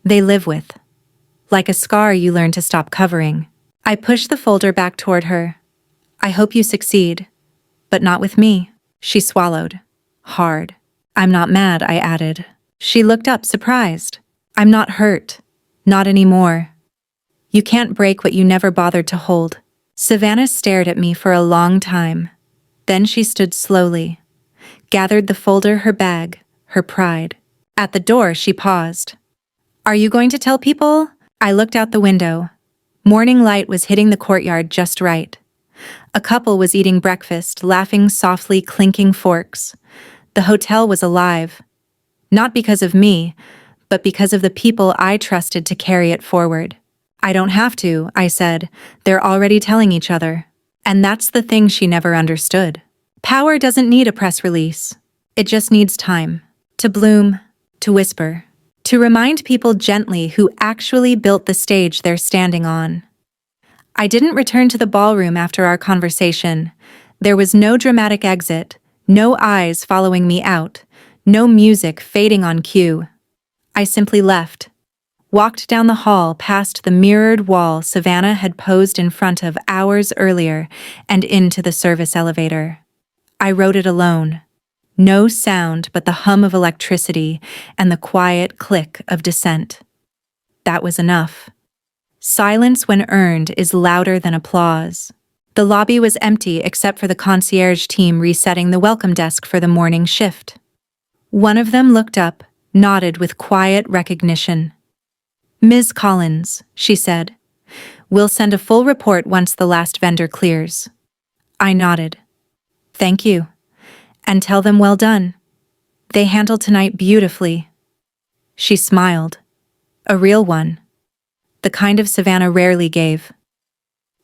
They live with. Like a scar you learn to stop covering. I pushed the folder back toward her. "I hope you succeed. But not with me." She swallowed. Hard. "I'm not mad," I added. She looked up, surprised. "I'm not hurt. Not anymore." "You can't break what you never bothered to hold." Savannah stared at me for a long time. Then she stood slowly. Gathered the folder, her bag, her pride. At the door, she paused. "Are you going to tell people?" I looked out the window. Morning light was hitting the courtyard just right. A couple was eating breakfast, laughing softly, clinking forks. The hotel was alive. Not because of me, but because of the people I trusted to carry it forward. "I don't have to," I said. "They're already telling each other." And that's the thing she never understood. Power doesn't need a press release. It just needs time. To bloom, to whisper, to remind people gently who actually built the stage they're standing on. I didn't return to the ballroom after our conversation. There was no dramatic exit, no eyes following me out, no music fading on cue. I simply left. Walked down the hall past the mirrored wall Savannah had posed in front of hours earlier and into the service elevator. I rode it alone. No sound but the hum of electricity and the quiet click of descent. That was enough. Silence when earned is louder than applause. The lobby was empty except for the concierge team resetting the welcome desk for the morning shift. One of them looked up, nodded with quiet recognition. "Ms. Collins," she said. "We'll send a full report once the last vendor clears." I nodded. "Thank you. And tell them well done. They handled tonight beautifully." She smiled. A real one. The kind of Savannah rarely gave.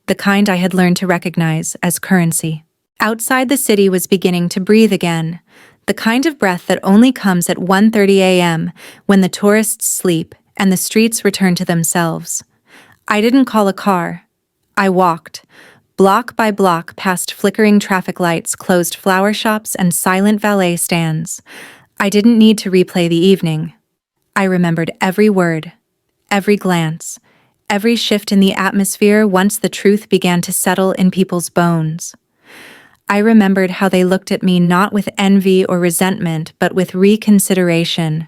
The kind I had learned to recognize as currency. Outside, the city was beginning to breathe again, the kind of breath that only comes at 1:30 a.m. when the tourists sleep and the streets return to themselves. I didn't call a car. I walked, block by block past flickering traffic lights, closed flower shops, and silent valet stands. I didn't need to replay the evening. I remembered every word, every glance, every shift in the atmosphere once the truth began to settle in people's bones. I remembered how they looked at me not with envy or resentment, but with reconsideration.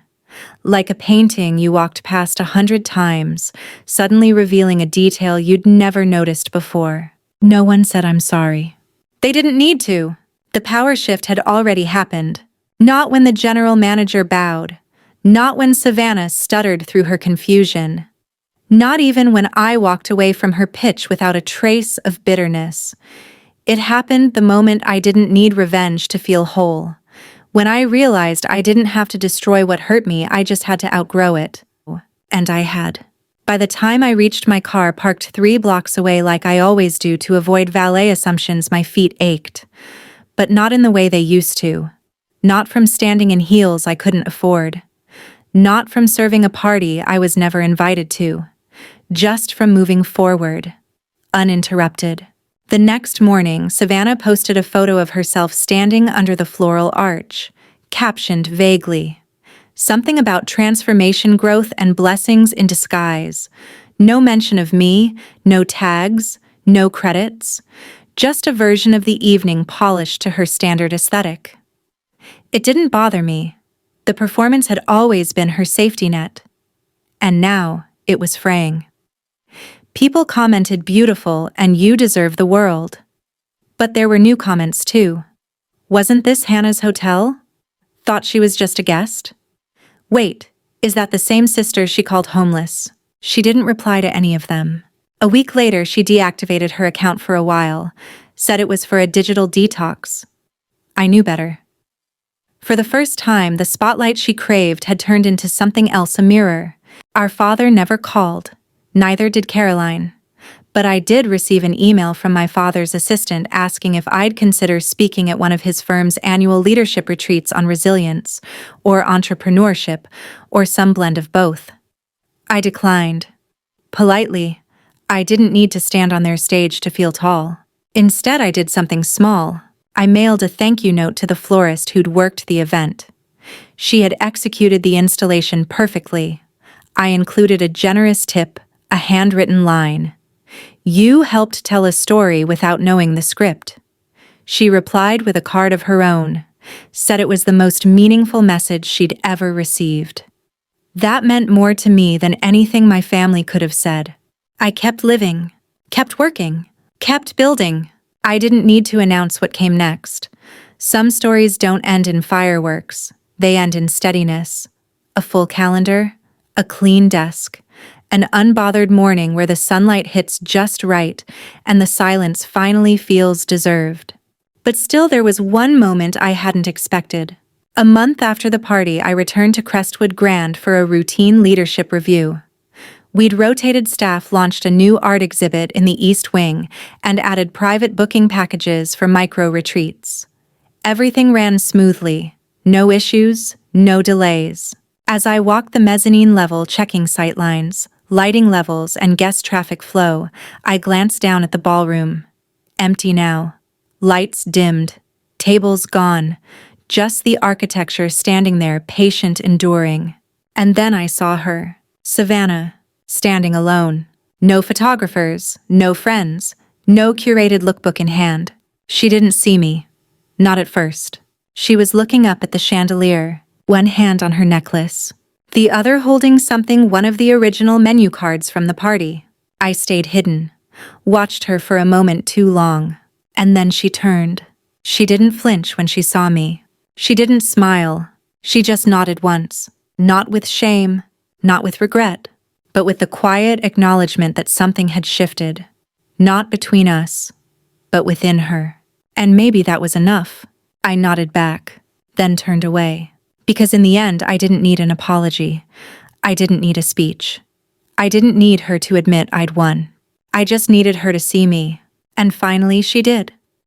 Like a painting you walked past 100 times, suddenly revealing a detail you'd never noticed before. No one said I'm sorry. They didn't need to. The power shift had already happened. Not when the general manager bowed. Not when Savannah stuttered through her confusion. Not even when I walked away from her pitch without a trace of bitterness. It happened the moment I didn't need revenge to feel whole. When I realized I didn't have to destroy what hurt me, I just had to outgrow it. And I had. By the time I reached my car parked 3 blocks away like I always do to avoid valet assumptions, my feet ached. But not in the way they used to. Not from standing in heels I couldn't afford. Not from serving a party I was never invited to. Just from moving forward. Uninterrupted. The next morning, Savannah posted a photo of herself standing under the floral arch, captioned vaguely. Something about transformation, growth, and blessings in disguise. No mention of me, no tags, no credits. Just a version of the evening polished to her standard aesthetic. It didn't bother me. The performance had always been her safety net. And now, it was fraying. People commented beautiful and you deserve the world. But there were new comments too. Wasn't this Hannah's hotel? Thought she was just a guest? Wait, is that the same sister she called homeless? She didn't reply to any of them. A week later, she deactivated her account for a while, said it was for a digital detox. I knew better. For the first time, the spotlight she craved had turned into something else, a mirror. Our father never called, neither did Caroline. But I did receive an email from my father's assistant asking if I'd consider speaking at one of his firm's annual leadership retreats on resilience, or entrepreneurship, or some blend of both. I declined. Politely. I didn't need to stand on their stage to feel tall. Instead, I did something small. I mailed a thank you note to the florist who'd worked the event. She had executed the installation perfectly. I included a generous tip, a handwritten line. You helped tell a story without knowing the script. She replied with a card of her own, said it was the most meaningful message she'd ever received. That meant more to me than anything my family could have said. I kept living, kept working, kept building. I didn't need to announce what came next. Some stories don't end in fireworks. They end in steadiness. A full calendar, a clean desk, an unbothered morning where the sunlight hits just right and the silence finally feels deserved. But still, there was one moment I hadn't expected. A month after the party, I returned to Crestwood Grand for a routine leadership review. We'd rotated staff, launched a new art exhibit in the East Wing, and added private booking packages for micro-retreats. Everything ran smoothly. No issues, no delays. As I walked the mezzanine level checking sightlines, lighting levels, and guest traffic flow, I glanced down at the ballroom. Empty now. Lights dimmed. Tables gone. Just the architecture standing there, patient, enduring. And then I saw her, Savannah, standing alone. No photographers, no friends, no curated lookbook in hand. She didn't see me. Not at first. She was looking up at the chandelier, one hand on her necklace, the other holding something, one of the original menu cards from the party. I stayed hidden, watched her for a moment too long, and then she turned. She didn't flinch when she saw me. She didn't smile. She just nodded once, not with shame, not with regret, but with the quiet acknowledgement that something had shifted, not between us, but within her. And maybe that was enough. I nodded back, then turned away. Because in the end, I didn't need an apology. I didn't need a speech. I didn't need her to admit I'd won. I just needed her to see me. And finally, she did.